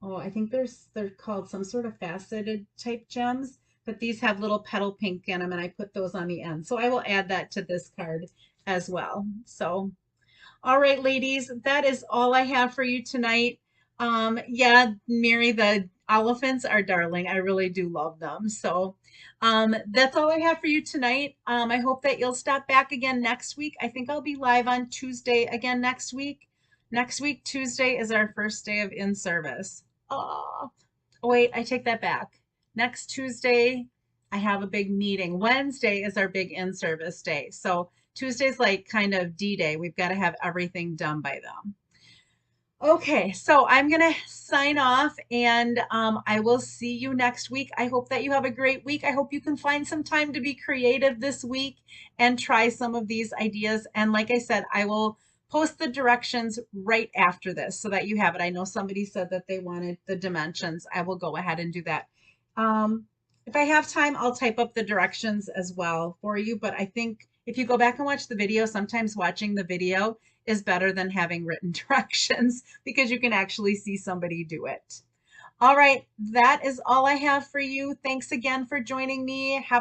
oh, I think they're called some sort of faceted type gems, but these have little petal pink in them, and I put those on the end. So I will add that to this card as well. So, all right, ladies, that is all I have for you tonight. Yeah, Mary, the elephants are darling. I really do love them. So, that's all I have for you tonight. I hope that you'll stop back again next week. I think I'll be live on Tuesday again next week. Next week, Tuesday, is our first day of in service. Oh, wait, I take that back. Next Tuesday, I have a big meeting. Wednesday is our big in service day. So Tuesday's like kind of D-Day. We've got to have everything done by then. Okay, so I'm going to sign off and I will see you next week. I hope that you have a great week. I hope you can find some time to be creative this week and try some of these ideas. And like I said, I will post the directions right after this so that you have it. I know somebody said that they wanted the dimensions. I will go ahead and do that. If I have time, I'll type up the directions as well for you. But I think if you go back and watch the video, sometimes watching the video is better than having written directions because you can actually see somebody do it. All right, that is all I have for you. Thanks again for joining me. Have